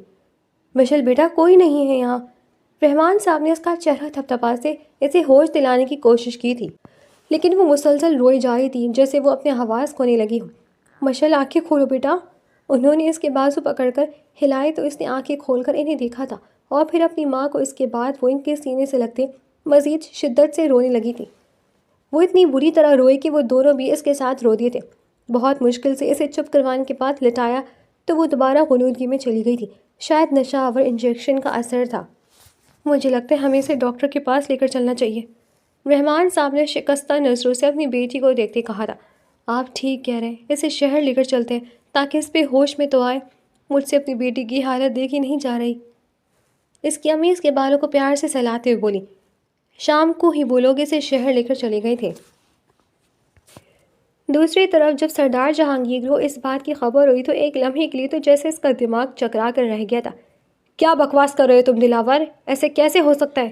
مشل بیٹا، کوئی نہیں ہے یہاں۔ رحمان صاحب نے اس کا چہرہ تھپتھپا سے اسے ہوش دلانے کی کوشش کی تھی لیکن وہ مسلسل روئی جا رہی تھی جیسے وہ اپنے حواس کھونے لگی ہو۔ مشل، آنکھیں کھولو بیٹا۔ انہوں نے اس کے بازو پکڑ کر ہلائے تو اس نے آنکھیں کھول کر انہیں دیکھا تھا اور پھر اپنی ماں کو۔ اس کے بعد وہ ان کے سینے سے لگتے مزید شدت سے رونے لگی تھی۔ وہ اتنی بری طرح روئی کہ وہ دونوں بھی اس کے ساتھ رو دیے تھے۔ بہت مشکل سے اسے چپ کروانے کے بعد لٹایا تو وہ دوبارہ غنودگی میں چلی گئی تھی۔ شاید نشہ آور انجیکشن کا اثر تھا۔ مجھے لگتا ہے ہمیں اسے ڈاکٹر کے پاس لے کر چلنا چاہیے، رحمان صاحب نے شکستہ نظروں سے اپنی بیٹی کو دیکھتے کہا تھا۔ آپ ٹھیک کہہ رہے ہیں، اسے شہر لے کر چلتے ہیں تاکہ اس پہ ہوش میں تو آئے۔ مجھ سے اپنی بیٹی کی حالت دیکھی نہیں جا رہی۔ اس کی امی اس کے بالوں کو پیار سے سہلاتے ہوئے بولی۔ شام کو ہی وہ لوگ اسے شہر لے کر چلے گئے تھے۔ دوسری طرف جب سردار جہانگیر کو اس بات کی خبر ہوئی تو ایک لمحے کے لیے تو جیسے اس کا دماغ چکرا کر رہ گیا تھا۔ کیا بکواس کر رہے ہو تم دلاور، ایسے کیسے ہو سکتا ہے؟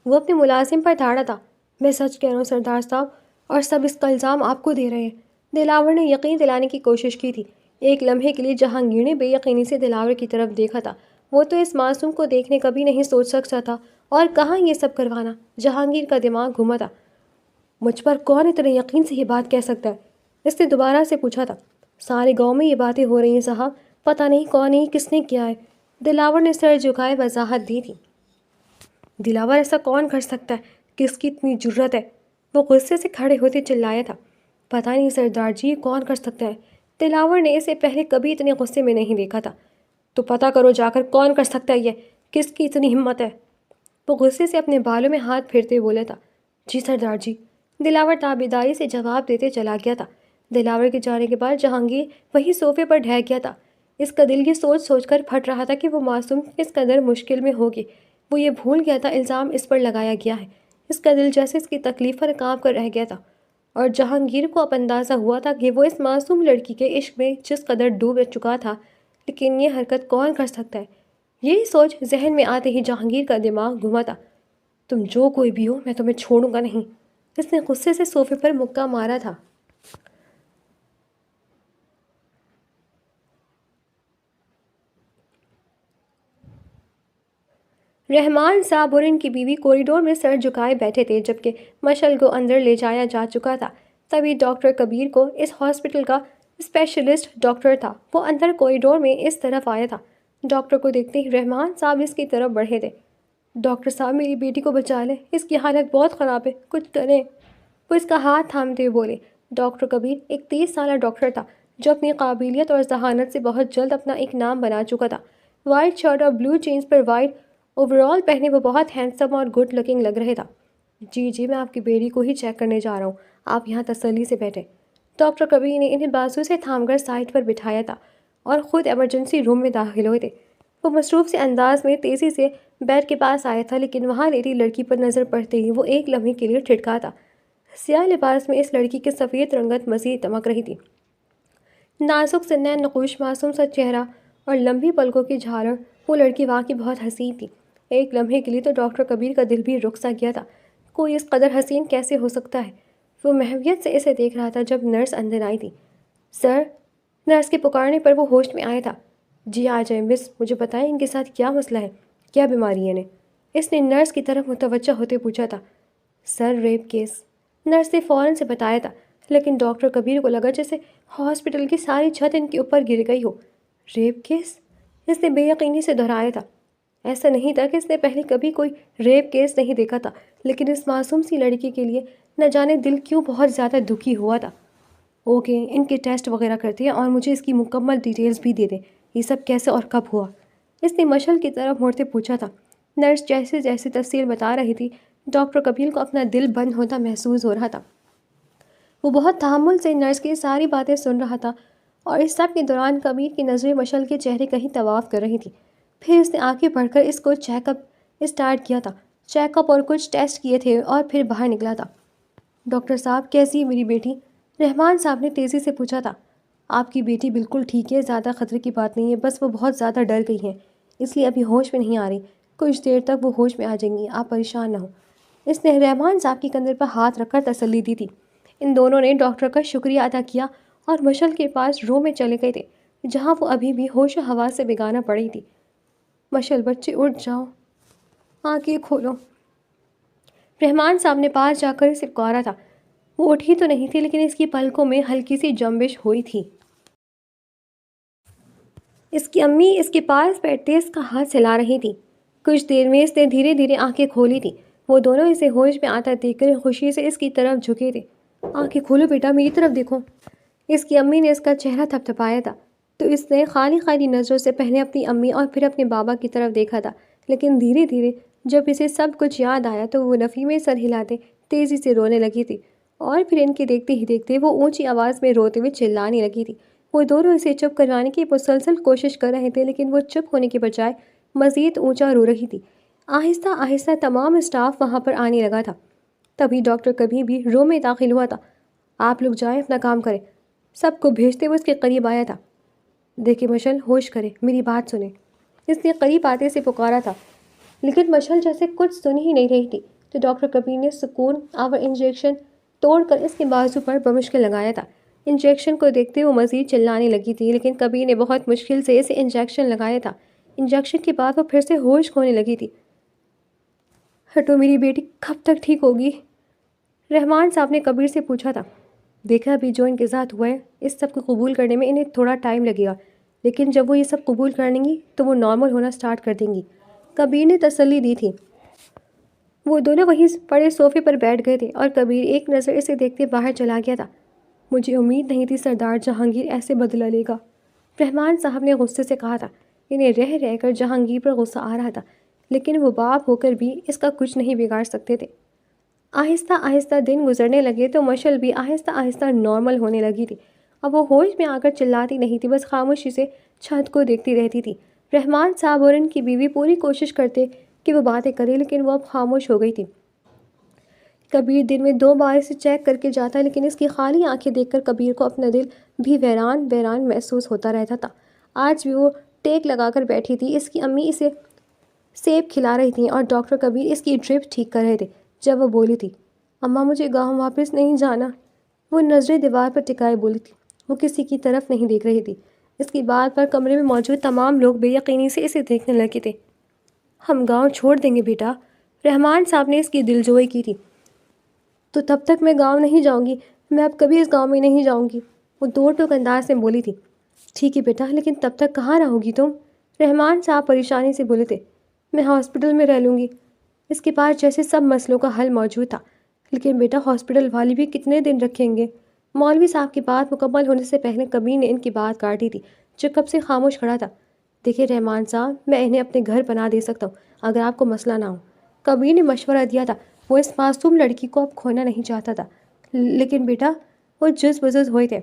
وہ اپنے ملازم پر دھاڑا تھا۔ میں سچ کہہ رہا ہوں سردار صاحب، اور سب اس کا الزام آپ کو دے رہے ہیں۔ دلاور نے یقین دلانے کی کوشش کی تھی۔ ایک لمحے کے لیے جہانگیر نے بے یقینی سے دلاور کی طرف دیکھا تھا۔ وہ تو اس معصوم کو دیکھنے کبھی نہیں سوچ سکتا تھا اور کہاں یہ سب کروانا۔ جہانگیر کا دماغ گھوما تھا۔ مجھ پر کون اتنے یقین سے یہ بات کہہ سکتا ہے؟ اس نے دوبارہ سے پوچھا تھا۔ سارے گاؤں میں یہ باتیں ہو رہی ہیں صاحب، پتہ نہیں کون نہیں کس نے کیا ہے۔ دلاور نے سر جھکائے وضاحت دی تھی۔ دلاور، ایسا کون کر سکتا ہے؟ کس کی اتنی جرت ہے؟ وہ غصے سے کھڑے ہوتے چلایا تھا۔ پتہ نہیں سردار جی، کون کر سکتا ہے؟ دلاور نے اسے پہلے کبھی اتنے غصے میں نہیں دیکھا تھا۔ تو پتہ کرو جا کر کون کر سکتا ہے یہ، کس کی اتنی ہمت ہے؟ وہ غصے سے اپنے بالوں میں ہاتھ پھیرتے بولا تھا۔ جی سردار جی، دلاور تابیداری سے جواب دیتے چلا گیا تھا۔ دلاور کے جانے کے بعد جہانگیر وہی صوفے پر ڈھہ گیا تھا۔ اس کا دل یہ سوچ سوچ کر پھٹ رہا تھا کہ وہ معصوم کس قدر مشکل میں ہوگی۔ وہ یہ بھول گیا تھا الزام اس پر لگایا گیا ہے۔ اس کا دل جیسے اس کی تکلیف پر کانپ کر رہ گیا تھا اور جہانگیر کو اب اندازہ ہوا تھا کہ وہ اس معصوم لڑکی کے عشق میں جس قدر ڈوب چکا تھا، لیکن یہ حرکت کون کر سکتا ہے؟ یہی سوچ ذہن میں آتے ہی جہانگیر کا دماغ گھما تھا۔ تم جو کوئی بھی ہو، میں تمہیں چھوڑوں گا نہیں، اس نے غصے سے صوفے پر مکہ مارا تھا۔ رحمان صاحب اور ان کی بیوی کوریڈور میں سر جھکائے بیٹھے تھے جبکہ مشعل کو اندر لے جایا جا چکا تھا۔ تبھی ڈاکٹر کبیر کو اس ہاسپٹل کا اسپیشلسٹ ڈاکٹر تھا، وہ اندر کوریڈور میں اس طرف آیا تھا۔ ڈاکٹر کو دیکھتے ہی رحمان صاحب اس کی طرف بڑھے تھے۔ ڈاکٹر صاحب میری بیٹی کو بچا لیں، اس کی حالت بہت خراب ہے، کچھ کریں۔ وہ اس کا ہاتھ تھامتے ہوئے بولے۔ ڈاکٹر کبیر ایک 30 سالہ ڈاکٹر تھا جو اپنی قابلیت اور ذہانت سے بہت جلد اپنا ایک نام بنا چکا تھا۔ وائٹ شرٹ اور بلو جینس پر وائٹ اوور آل پہنے وہ بہت ہینڈسم اور گڈ لکنگ لگ رہے تھا۔ جی میں آپ کی بیٹی کو ہی چیک کرنے جا رہا ہوں، آپ یہاں تسلی سے بیٹھے۔ ڈاکٹر کبیر نے انہیں بازو سے تھام کر سائٹ پر بٹھایا تھا اور خود ایمرجنسی روم میں داخل ہوئے تھے۔ وہ مصروف سے انداز میں تیزی سے بیڈ کے پاس آیا تھا لیکن وہاں لیٹی لڑکی پر نظر پڑتے ہی وہ ایک لمحے کے لیے ٹھٹکا تھا۔ سیاہ لباس میں اس لڑکی کی سفید رنگت مزید چمک رہی تھی۔ نازک سے نین نقوش معصوم سا چہرہ اور لمبی پلکوں کی جھالڑ، وہ لڑکی واقعی بہت حسین تھی۔ ایک لمحے کے لیے تو ڈاکٹر کبیر کا دل بھی رک سا گیا تھا، کوئی اس قدر حسین کیسے ہو سکتا ہے؟ وہ محویت سے اسے دیکھ رہا تھا جب نرس اندر آئی تھی۔ سر، نرس کے پکارنے پر وہ ہوش میں آیا تھا۔ جی آ جائیں مس، مجھے بتائیں ان کے ساتھ کیا مسئلہ ہے، کیا بیماری ہے انہیں؟ اس نے نرس کی طرف متوجہ ہوتے پوچھا تھا۔ سر ریپ کیس، نرس نے فوراً سے بتایا تھا، لیکن ڈاکٹر کبیر کو لگا جیسے ہاسپٹل کی ساری چھت ان کے اوپر گر گئی ہو۔ Rape case? اس نے بے یقینی سے دہرایا تھا۔ ایسا نہیں تھا کہ اس نے پہلے کبھی کوئی ریپ کیس نہیں دیکھا تھا، لیکن اس معصوم سی لڑکی کے لیے نہ جانے دل کیوں بہت زیادہ دکھی ہوا تھا۔ اوکے، ان کے ٹیسٹ وغیرہ کرتے ہیں اور مجھے اس کی مکمل ڈیٹیلز بھی دے دیں، یہ سب کیسے اور کب ہوا؟ اس نے مشعل کی طرف مڑتے پوچھا تھا۔ نرس جیسے جیسے تفصیل بتا رہی تھی، ڈاکٹر کبیر کو اپنا دل بند ہوتا محسوس ہو رہا تھا۔ وہ بہت تحمل سے نرس کی ساری باتیں سن رہا تھا اور اس سب کے دوران کبیر کی نظریں مشعل کے چہرے کہیں طواف کر رہی تھیں۔ پھر اس نے آگے بڑھ کر اس کو چیک اپ اسٹارٹ کیا تھا، چیک اپ اور کچھ ٹیسٹ کیے تھے اور پھر باہر نکلا تھا۔ ڈاکٹر صاحب کیسی ہے میری بیٹی؟ رحمان صاحب نے تیزی سے پوچھا تھا۔ آپ کی بیٹی بالکل ٹھیک ہے، زیادہ خطرے کی بات نہیں ہے، بس وہ بہت زیادہ ڈر گئی ہیں، اس لیے ابھی ہوش میں نہیں آ رہی، کچھ دیر تک وہ ہوش میں آ جائیں گی، آپ پریشان نہ ہوں۔ اس نے رحمان صاحب کی کندھے پر ہاتھ رکھ کر تسلی دی تھی۔ ان دونوں نے ڈاکٹر کا شکریہ ادا کیا اور مشعل کے پاس روم میں چلے گئے تھے جہاں وہ ابھی بھی ہوش و حواس سے بیگانہ پڑی تھی۔ مشعل بچے اٹھ جاؤ، آنکھیں کھولو۔ رحمان صاحب نے پاس جا کر اسے پکارا تھا۔ وہ اٹھی تو نہیں تھی لیکن اس کی پلکوں میں ہلکی سی جنبش ہوئی تھی۔ اس کی امی اس کے پاس بیٹھتے اس کا ہاتھ ہلا رہی تھی۔ کچھ دیر میں اس نے دھیرے دھیرے آنکھیں کھولی تھی۔ وہ دونوں اسے ہوش میں آتا دیکھ کر خوشی سے اس کی طرف جھکے تھے۔ آنکھیں کھولو بیٹا، میری طرف دیکھو۔ اس کی امی نے اس کا چہرہ تھپتھپایا تھا تو اس نے خالی خالی نظروں سے پہلے اپنی امی اور پھر اپنے بابا کی طرف دیکھا تھا، لیکن دھیرے دھیرے جب اسے سب کچھ یاد آیا تو وہ نفی میں سر ہلاتے تیزی سے رونے لگی تھی اور پھر ان کے دیکھتے ہی دیکھتے وہ اونچی آواز میں روتے ہوئے چلانے لگی تھی۔ وہ دونوں اسے چپ کروانے کی مسلسل کوشش کر رہے تھے لیکن وہ چپ ہونے کے بجائے مزید اونچا رو رہی تھی۔ آہستہ آہستہ تمام اسٹاف وہاں پر آنے لگا تھا۔ تبھی ڈاکٹر کبھی بھی روم میں داخل ہوا تھا۔ آپ لوگ جائیں، اپنا کام کریں، سب کو بھیجتے ہوئے اس کے قریب آیا تھا۔ دیکھیں مشعل، ہوش کریں، میری بات سنیں۔ اس نے قریب آتے سے پکارا تھا لیکن مشعل جیسے کچھ سن ہی نہیں رہی تھی تو ڈاکٹر کبیر نے سکون آور انجیکشن توڑ کر اس کے بازو پر بمشکل لگایا تھا۔ انجیکشن کو دیکھتے وہ مزید چلانے لگی تھی لیکن کبیر نے بہت مشکل سے اسے انجیکشن لگایا تھا۔ انجیکشن کے بعد وہ پھر سے ہوش کھونے لگی تھی۔ ہٹو، میری بیٹی کب تک ٹھیک ہوگی؟ رحمان صاحب نے کبیر سے پوچھا تھا۔ دیکھا ابھی جو ان کے ساتھ ہوا ہے، اس سب کو قبول کرنے میں انہیں تھوڑا ٹائم لگے گا، لیکن جب وہ یہ سب قبول کر لیں گی تو وہ نارمل ہونا سٹارٹ کر دیں گی، کبیر نے تسلی دی تھی۔ وہ دونوں وہیں پڑے صوفے پر بیٹھ گئے تھے اور کبیر ایک نظر اسے دیکھتے باہر چلا گیا تھا۔ مجھے امید نہیں تھی سردار جہانگیر ایسے بدلہ لے گا، رحمان صاحب نے غصے سے کہا تھا۔ انہیں رہ رہ کر جہانگیر پر غصہ آ رہا تھا لیکن وہ باپ ہو کر بھی اس کا کچھ نہیں بگاڑ سکتے تھے۔ آہستہ آہستہ دن گزرنے لگے تو مشعل بھی آہستہ آہستہ نارمل ہونے لگی تھی۔ اب وہ ہوش میں آ کر چلاتی نہیں تھی، بس خاموشی سے چھت کو دیکھتی رہتی تھی۔ رحمان صاحب اور ان کی بیوی پوری کوشش کرتے کہ وہ باتیں کرے لیکن وہ اب خاموش ہو گئی تھی۔ کبیر دن میں 2 بار اسے چیک کر کے جاتا لیکن اس کی خالی آنکھیں دیکھ کر کبیر کو اپنا دل بھی ویران ویران محسوس ہوتا رہتا تھا۔ آج بھی وہ ٹیک لگا کر بیٹھی تھی، اس کی امی اسے سیب کھلا رہی تھیں اور ڈاکٹر کبیر اس کی ڈرپ ٹھیک کر رہے تھے جب وہ بولی تھی، اماں مجھے گاؤں واپس نہیں جانا۔ وہ نظریں دیوار پر ٹکائے بولی تھی، وہ کسی کی طرف نہیں دیکھ رہی تھی۔ اس کی بات پر کمرے میں موجود تمام لوگ بے یقینی سے اسے دیکھنے لگے تھے۔ ہم گاؤں چھوڑ دیں گے بیٹا، رحمان صاحب نے اس کی دلجوئی کی تھی۔ تو تب تک میں گاؤں نہیں جاؤں گی، میں اب کبھی اس گاؤں میں نہیں جاؤں گی، وہ دو ٹوک انداز میں بولی تھی۔ ٹھیک ہے بیٹا، لیکن تب تک کہاں رہو گی تم؟ رحمان صاحب پریشانی سے بولے تھے۔ میں ہاسپٹل میں رہ لوں گی۔ اس کے پاس جیسے سب مسئلوں کا حل موجود تھا۔ لیکن بیٹا ہاسپٹل والی بھی کتنے دن رکھیں گے؟ مولوی صاحب کی بات مکمل ہونے سے پہلے کبیر نے ان کی بات کاٹی تھی، جو کب سے خاموش کھڑا تھا۔ دیکھیے رحمان صاحب، میں انہیں اپنے گھر بنا دے سکتا ہوں اگر آپ کو مسئلہ نہ ہو۔ کبیر نے مشورہ دیا تھا، وہ اس معصوم لڑکی کو اب کھونا نہیں چاہتا تھا۔ لیکن بیٹا، وہ جز بزز ہوئے تھے،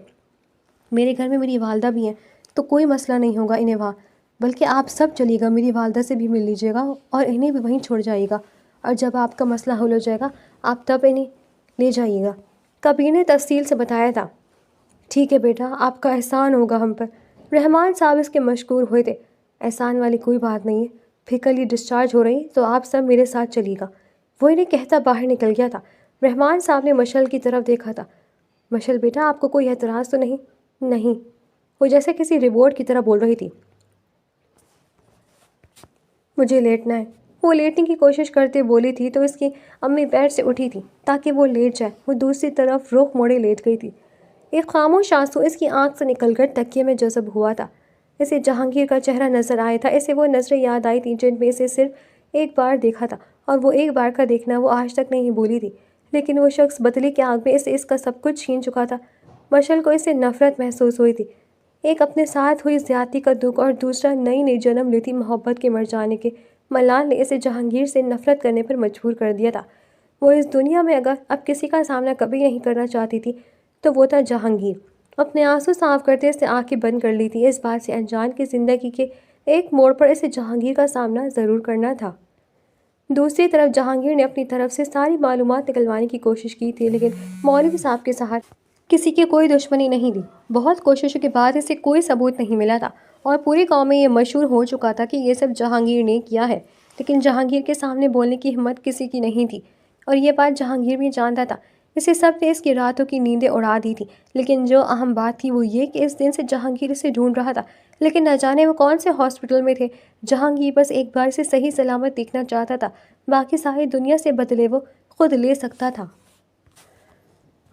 میرے گھر میں میری والدہ بھی ہیں، تو کوئی مسئلہ نہیں ہوگا انہیں وہاں، بلکہ آپ سب چلیے گا، میری والدہ سے بھی مل لیجیے گا اور انہیں بھی وہیں چھوڑ جائیے گا، اور جب آپ کا مسئلہ حل ہو جائے گا آپ تب انہیں لے جائیے گا۔ کبیر نے تفصیل سے بتایا تھا۔ ٹھیک ہے بیٹا، آپ کا احسان ہوگا ہم پر۔ رحمان صاحب اس کے مشکور ہوئے تھے۔ احسان والی کوئی بات نہیں ہے، پھر کل یہ ڈسچارج ہو رہی تو آپ سب میرے ساتھ چلیے گا۔ وہ انہیں کہتا باہر نکل گیا تھا۔ رحمان صاحب نے مشعل کی طرف دیکھا تھا۔ مشعل بیٹا، آپ کو کوئی اعتراض تو نہیں؟ نہیں، وہ جیسے کسی ربورٹ کی طرح بول رہی تھی۔ مجھے لیٹنا ہے۔ وہ لیٹنے کی کوشش کرتے بولی تھی تو اس کی امی بیڈ سے اٹھی تھی تاکہ وہ لیٹ جائے۔ وہ دوسری طرف رخ موڑے لیٹ گئی تھی۔ ایک خاموش آنسو اس کی آنکھ سے نکل کر تکیے میں جذب ہوا تھا۔ اسے جہانگیر کا چہرہ نظر آیا تھا۔ اسے وہ نظریں یاد آئی تھیں جن میں اسے صرف ایک بار دیکھا تھا، اور وہ ایک بار کا دیکھنا وہ آج تک نہیں بھولی تھی۔ لیکن وہ شخص بدلے کی آگ میں اسے اس کا سب کچھ چھین چکا تھا۔ مشعل کو اس سے نفرت محسوس ہوئی تھی، ایک اپنے ساتھ ہوئی زیادتی کا دکھ، اور دوسرا نئی نئی جنم لیتی محبت کے مر جانے کے ملال نے اسے جہانگیر سے نفرت کرنے پر مجبور کر دیا تھا۔ وہ اس دنیا میں اگر اب کسی کا سامنا کبھی نہیں کرنا چاہتی تھی تو وہ تھا جہانگیر۔ اپنے آنسو صاف کرتے اس نے آنکھیں بند کر لی تھی، اس بات سے انجان کی زندگی کے ایک موڑ پر اسے جہانگیر کا سامنا ضرور کرنا تھا۔ دوسری طرف جہانگیر نے اپنی طرف سے ساری معلومات نکلوانے کی کوشش کی تھی، لیکن مولوی صاحب کے ساتھ کسی کی کوئی دشمنی نہیں تھی۔ بہت کوششوں کے بعد اسے کوئی ثبوت نہیں ملا تھا، اور پوری قوم میں یہ مشہور ہو چکا تھا کہ یہ سب جہانگیر نے کیا ہے۔ لیکن جہانگیر کے سامنے بولنے کی ہمت کسی کی نہیں تھی، اور یہ بات جہانگیر بھی جانتا تھا۔ اسے سب نے اس کی راتوں کی نیندیں اڑا دی تھی، لیکن جو اہم بات تھی وہ یہ کہ اس دن سے جہانگیر اسے ڈھونڈ رہا تھا، لیکن نہ جانے وہ کون سے ہاسپٹل میں تھے۔ جہانگیر بس ایک بار اسے صحیح سلامت دیکھنا چاہتا تھا، باقی ساری دنیا سے بدلے وہ خود لے سکتا تھا۔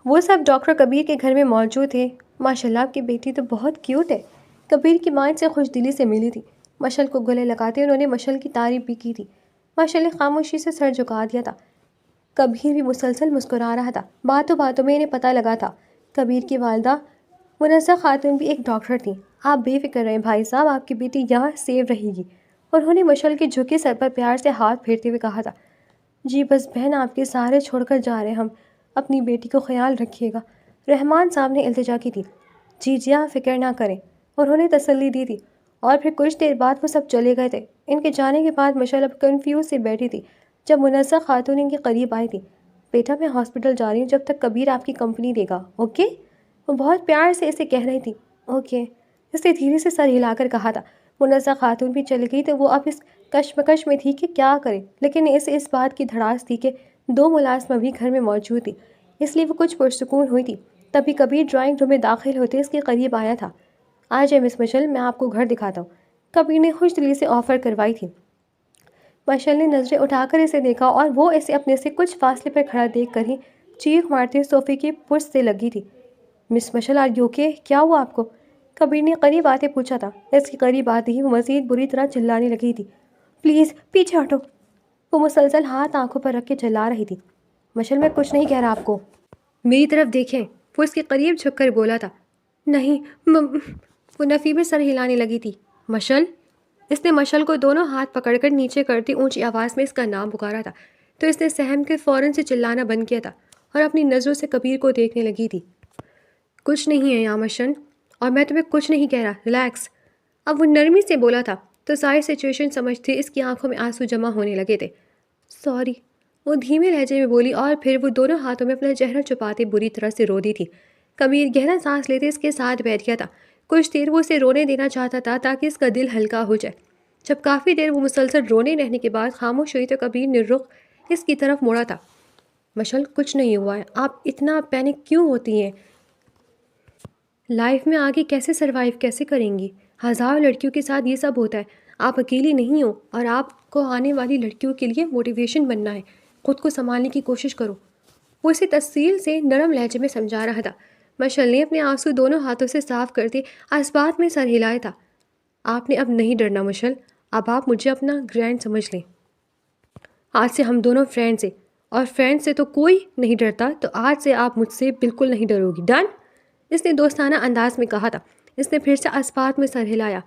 وہ سب ڈاکٹر کبیر کے گھر میں موجود تھے۔ ماشاءاللہ آپ کی بیٹی تو بہت کیوٹ ہے، کبیر کی ماں سے خوش دلی سے ملی تھی۔ مشعل کو گلے لگاتے انہوں نے مشعل کی تعریف بھی کی تھی۔ مشعل نے خاموشی سے سر جھکا دیا تھا۔ کبیر بھی مسلسل مسکرا رہا تھا۔ باتوں باتوں میں انہیں پتہ لگا تھا کبیر کی والدہ منزہ خاتون بھی ایک ڈاکٹر تھیں۔ آپ بے فکر رہیں بھائی صاحب، آپ کی بیٹی یہاں سیو رہے گی۔ اور انہوں نے مشعل کے جھکے سر پر پیار سے ہاتھ پھیرتے ہوئے کہا تھا، جی بس بہن، آپ کے سارے چھوڑ کر جا رہے ہم، اپنی بیٹی کو خیال رکھیے گا۔ رحمان صاحب نے التجا کی تھی۔ جی جی آپ فکر نہ کریں، انہوں نے تسلی دی تھی۔ اور پھر کچھ دیر بعد وہ سب چلے گئے تھے۔ ان کے جانے کے بعد مشعل اب کنفیوز سے بیٹھی تھی۔ جب منزہ خاتون ان کے قریب آئی تھی، بیٹا میں ہاسپٹل جا رہی ہوں جب تک کبیر آپ کی کمپنی دے گا، اوکے؟ وہ بہت پیار سے اسے کہہ رہی تھی۔ اوکے، اس نے دھیرے سے سر ہلا کر کہا تھا۔ منزہ خاتون بھی چلی گئی تو وہ اب اس کشمکش میں تھی کہ کیا کرے، لیکن اسے اس بات کی دھڑاس تھی کہ دو ملازمہ بھی گھر میں موجود تھی، اس لیے وہ کچھ پرسکون ہوئی تھی۔ تبھی کبیر ڈرائنگ روم میں داخل ہوتے اس کے قریب آیا تھا۔ آ جائے مس مشعل، میں آپ کو گھر دکھاتا ہوں، کبیر نے خوش دلی سے آفر کروائی تھی۔ مشعل نے نظریں اٹھا کر اسے دیکھا، اور وہ اسے اپنے سے کچھ فاصلے پر کھڑا دیکھ کر ہی چیخ مارتے صوفے کی پشت سے لگی تھی۔ مس مشعل آر یو اوکے؟ کیا ہوا آپ کو؟ کبیر نے قریب آتے پوچھا تھا۔ اس کے قریب آتے ہی وہ مزید بری طرح چلانے لگی تھی۔ پلیز پیچھے ہٹو، وہ مسلسل ہاتھ آنکھوں پر رکھ کے چلا رہی تھی۔ مشعل میں کچھ نہیں کہہ رہا آپ کو، میری طرف دیکھیں، وہ اس کے قریب جھک کر بولا تھا۔ نہیں وہ نفی میں سر ہلانے لگی تھی۔ مشعل، اس نے مشعل کو دونوں ہاتھ پکڑ کر نیچے کرتی اونچی آواز میں اس کا نام پکارا تھا، تو اس نے سہم کے فوراً سے چلانا بند کیا تھا اور اپنی نظروں سے کبیر کو دیکھنے لگی تھی۔ کچھ نہیں ہے یہاں مشعل، اور میں تمہیں کچھ نہیں کہہ رہا، ریلیکس۔ اب وہ نرمی سے بولا تھا تو ساری سچویشن سمجھتے اس کی آنکھوں میں آنسو جمع ہونے لگے تھے۔ سوری، وہ دھیمے لہجے میں بولی، اور پھر وہ دونوں ہاتھوں میں اپنا چہرہ چھپاتے بری طرح سے رو دی تھی۔ کبیر گہرا سانس لیتے اس کے ساتھ بیٹھ گیا تھا۔ کچھ دیر وہ اسے رونے دینا چاہتا تھا تاکہ اس کا دل ہلکا ہو جائے۔ جب کافی دیر وہ مسلسل رونے رہنے کے بعد خاموش ہوئی تو کبیر نے رخ اس کی طرف موڑا تھا۔ مشعل، کچھ نہیں ہوا ہے، آپ اتنا پینک کیوں ہوتی ہیں؟ لائف میں آگے کیسے سروائیو کیسے کریں گی؟ ہزاروں لڑکیوں کے ساتھ یہ سب ہوتا ہے، آپ اکیلی نہیں ہو اور آپ کو آنے والی لڑکیوں کے لیے موٹیویشن بننا ہے. خود کو سنبھالنے کی کوشش کرو. وہ اسے تفصیل سے نرم لہجے میں سمجھا رہا تھا. مشعل نے اپنے آنسو دونوں ہاتھوں سے صاف کرتے اس بات میں سر ہلایا تھا. آپ نے اب نہیں ڈرنا مشعل. اب آپ مجھے اپنا گرینڈ سمجھ لیں. آج سے ہم دونوں فرینڈز ہیں اور فرینڈ سے تو کوئی نہیں ڈرتا, تو آج سے آپ مجھ سے بالکل نہیں ڈرو گی. ڈن؟ اس نے دوستانہ انداز میں کہا تھا. اس نے پھر سے اس بات میں سر ہلایا.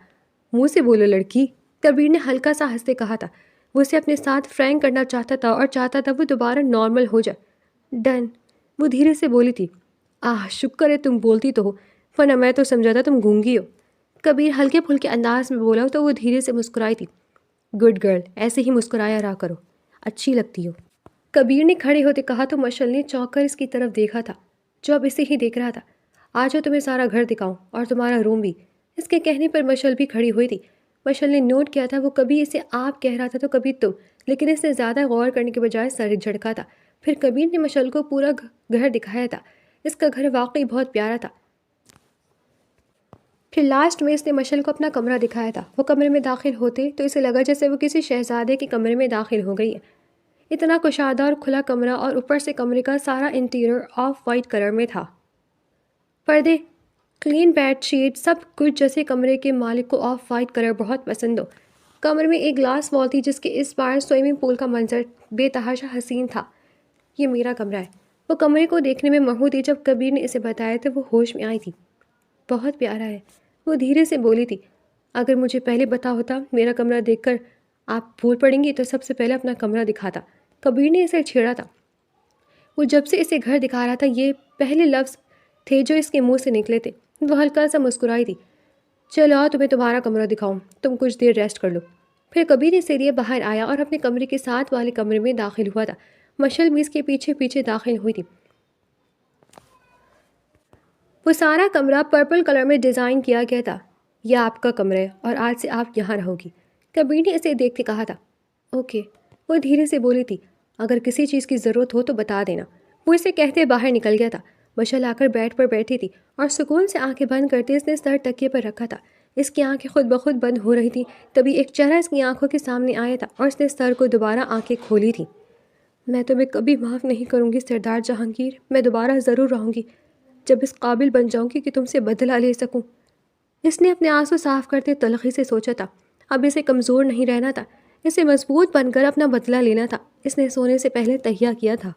منہ سے بولو لڑکی. کبیر نے ہلکا سا ہنستے کہا تھا. وہ اسے اپنے ساتھ فرینک کرنا چاہتا تھا اور چاہتا تھا وہ دوبارہ نارمل ہو جائے. ڈن, وہ دھیرے سے بولی تھی. شکر ہے تم بولتی تو ہو, ورنہ میں تو سمجھا تھا تم گونگی ہو. کبیر ہلکے پھلکے انداز میں بولا تو وہ دھیرے سے مسکرائی تھی. گڈ گرل, ایسے ہی مسکرایا رہا کرو, اچھی لگتی ہو. کبیر نے کھڑے ہوتے کہا تو مشعل نے چونک کر اس کی طرف دیکھا تھا جو اب اسے ہی دیکھ رہا تھا. آج تمہیں سارا گھر دکھاؤں اور تمہارا روم بھی. اس کے کہنے پر مشعل بھی کھڑی ہوئی تھی. مشعل نے نوٹ کیا تھا وہ کبھی اسے آپ کہہ رہا تھا تو کبھی تم, لیکن اس نے زیادہ غور کرنے کے بجائے سر جھٹکا تھا. پھر کبیر نے مشعل کو پورا گھر دکھایا تھا. اس کا گھر واقعی بہت پیارا تھا. پھر لاسٹ میں اس نے مشعل کو اپنا کمرہ دکھایا تھا. وہ کمرے میں داخل ہوتے تو اسے لگا جیسے وہ کسی شہزادے کے کمرے میں داخل ہو گئی ہے. اتنا کشادہ اور کھلا کمرہ, اور اوپر سے کمرے کا سارا انٹیریئر آف وائٹ کلر میں تھا. پردے, کلین بیڈ شیٹ, سب کچھ جیسے کمرے کے مالک کو آف وائٹ کلر بہت پسند ہو. کمرے میں ایک گلاس وال تھی جس کے اس پار سوئمنگ پول کا منظر بے تحاشا حسین تھا. یہ میرا کمرہ ہے. وہ کمرے کو دیکھنے میں مہو تھی. جب کبیر نے اسے بتایا تو وہ ہوش میں آئی تھی. بہت پیارا ہے, وہ دھیرے سے بولی تھی. اگر مجھے پہلے پتا ہوتا میرا کمرہ دیکھ کر آپ بھول پڑیں گی تو سب سے پہلے اپنا کمرہ دکھاتا. کبیر نے اسے چھیڑا تھا. وہ جب سے اسے گھر دکھا رہا تھا یہ پہلے لفظ تھے جو اس کے منہ سے نکلے تھے. وہ ہلکا سا مسکرائی تھی. چلو تمہیں تمہارا کمرہ دکھاؤں, تم کچھ دیر ریسٹ کر لو. پھر کبیر اس لیے باہر آیا اور اپنے کمرے کے ساتھ والے کمرے میں داخل ہوا تھا. مشعل میز کے پیچھے پیچھے داخل ہوئی تھی. وہ سارا کمرہ پرپل کلر میں ڈیزائن کیا گیا تھا. یہ آپ کا کمرہ ہے اور آج سے آپ یہاں رہو گی. کبیر نے اسے دیکھ کے کہا تھا. اوکے, وہ دھیرے سے بولی تھی. اگر کسی چیز کی ضرورت ہو تو بتا دینا. وہ اسے کہتے باہر نکل گیا تھا. مشعل آ کر بیڈ پر بیٹھی تھی اور سکون سے آنکھیں بند کرتے اس نے سر تکیے پر رکھا تھا. اس کی آنکھیں خود بخود بند ہو رہی تھیں. تبھی ایک چہرہ اس کی آنکھوں کے سامنے آیا تھا اور اس نے سر کو دوبارہ آنکھیں کھولی تھیں. میں تمہیں کبھی معاف نہیں کروں گی سردار جہانگیر. میں دوبارہ ضرور رہوں گی جب اس قابل بن جاؤں گی کہ تم سے بدلہ لے سکوں. اس نے اپنے آنسو صاف کرتے تلخی سے سوچا تھا. اب اسے کمزور نہیں رہنا تھا, اسے مضبوط بن کر اپنا بدلہ لینا تھا. اس نے سونے سے پہلے تہیہ کیا تھا.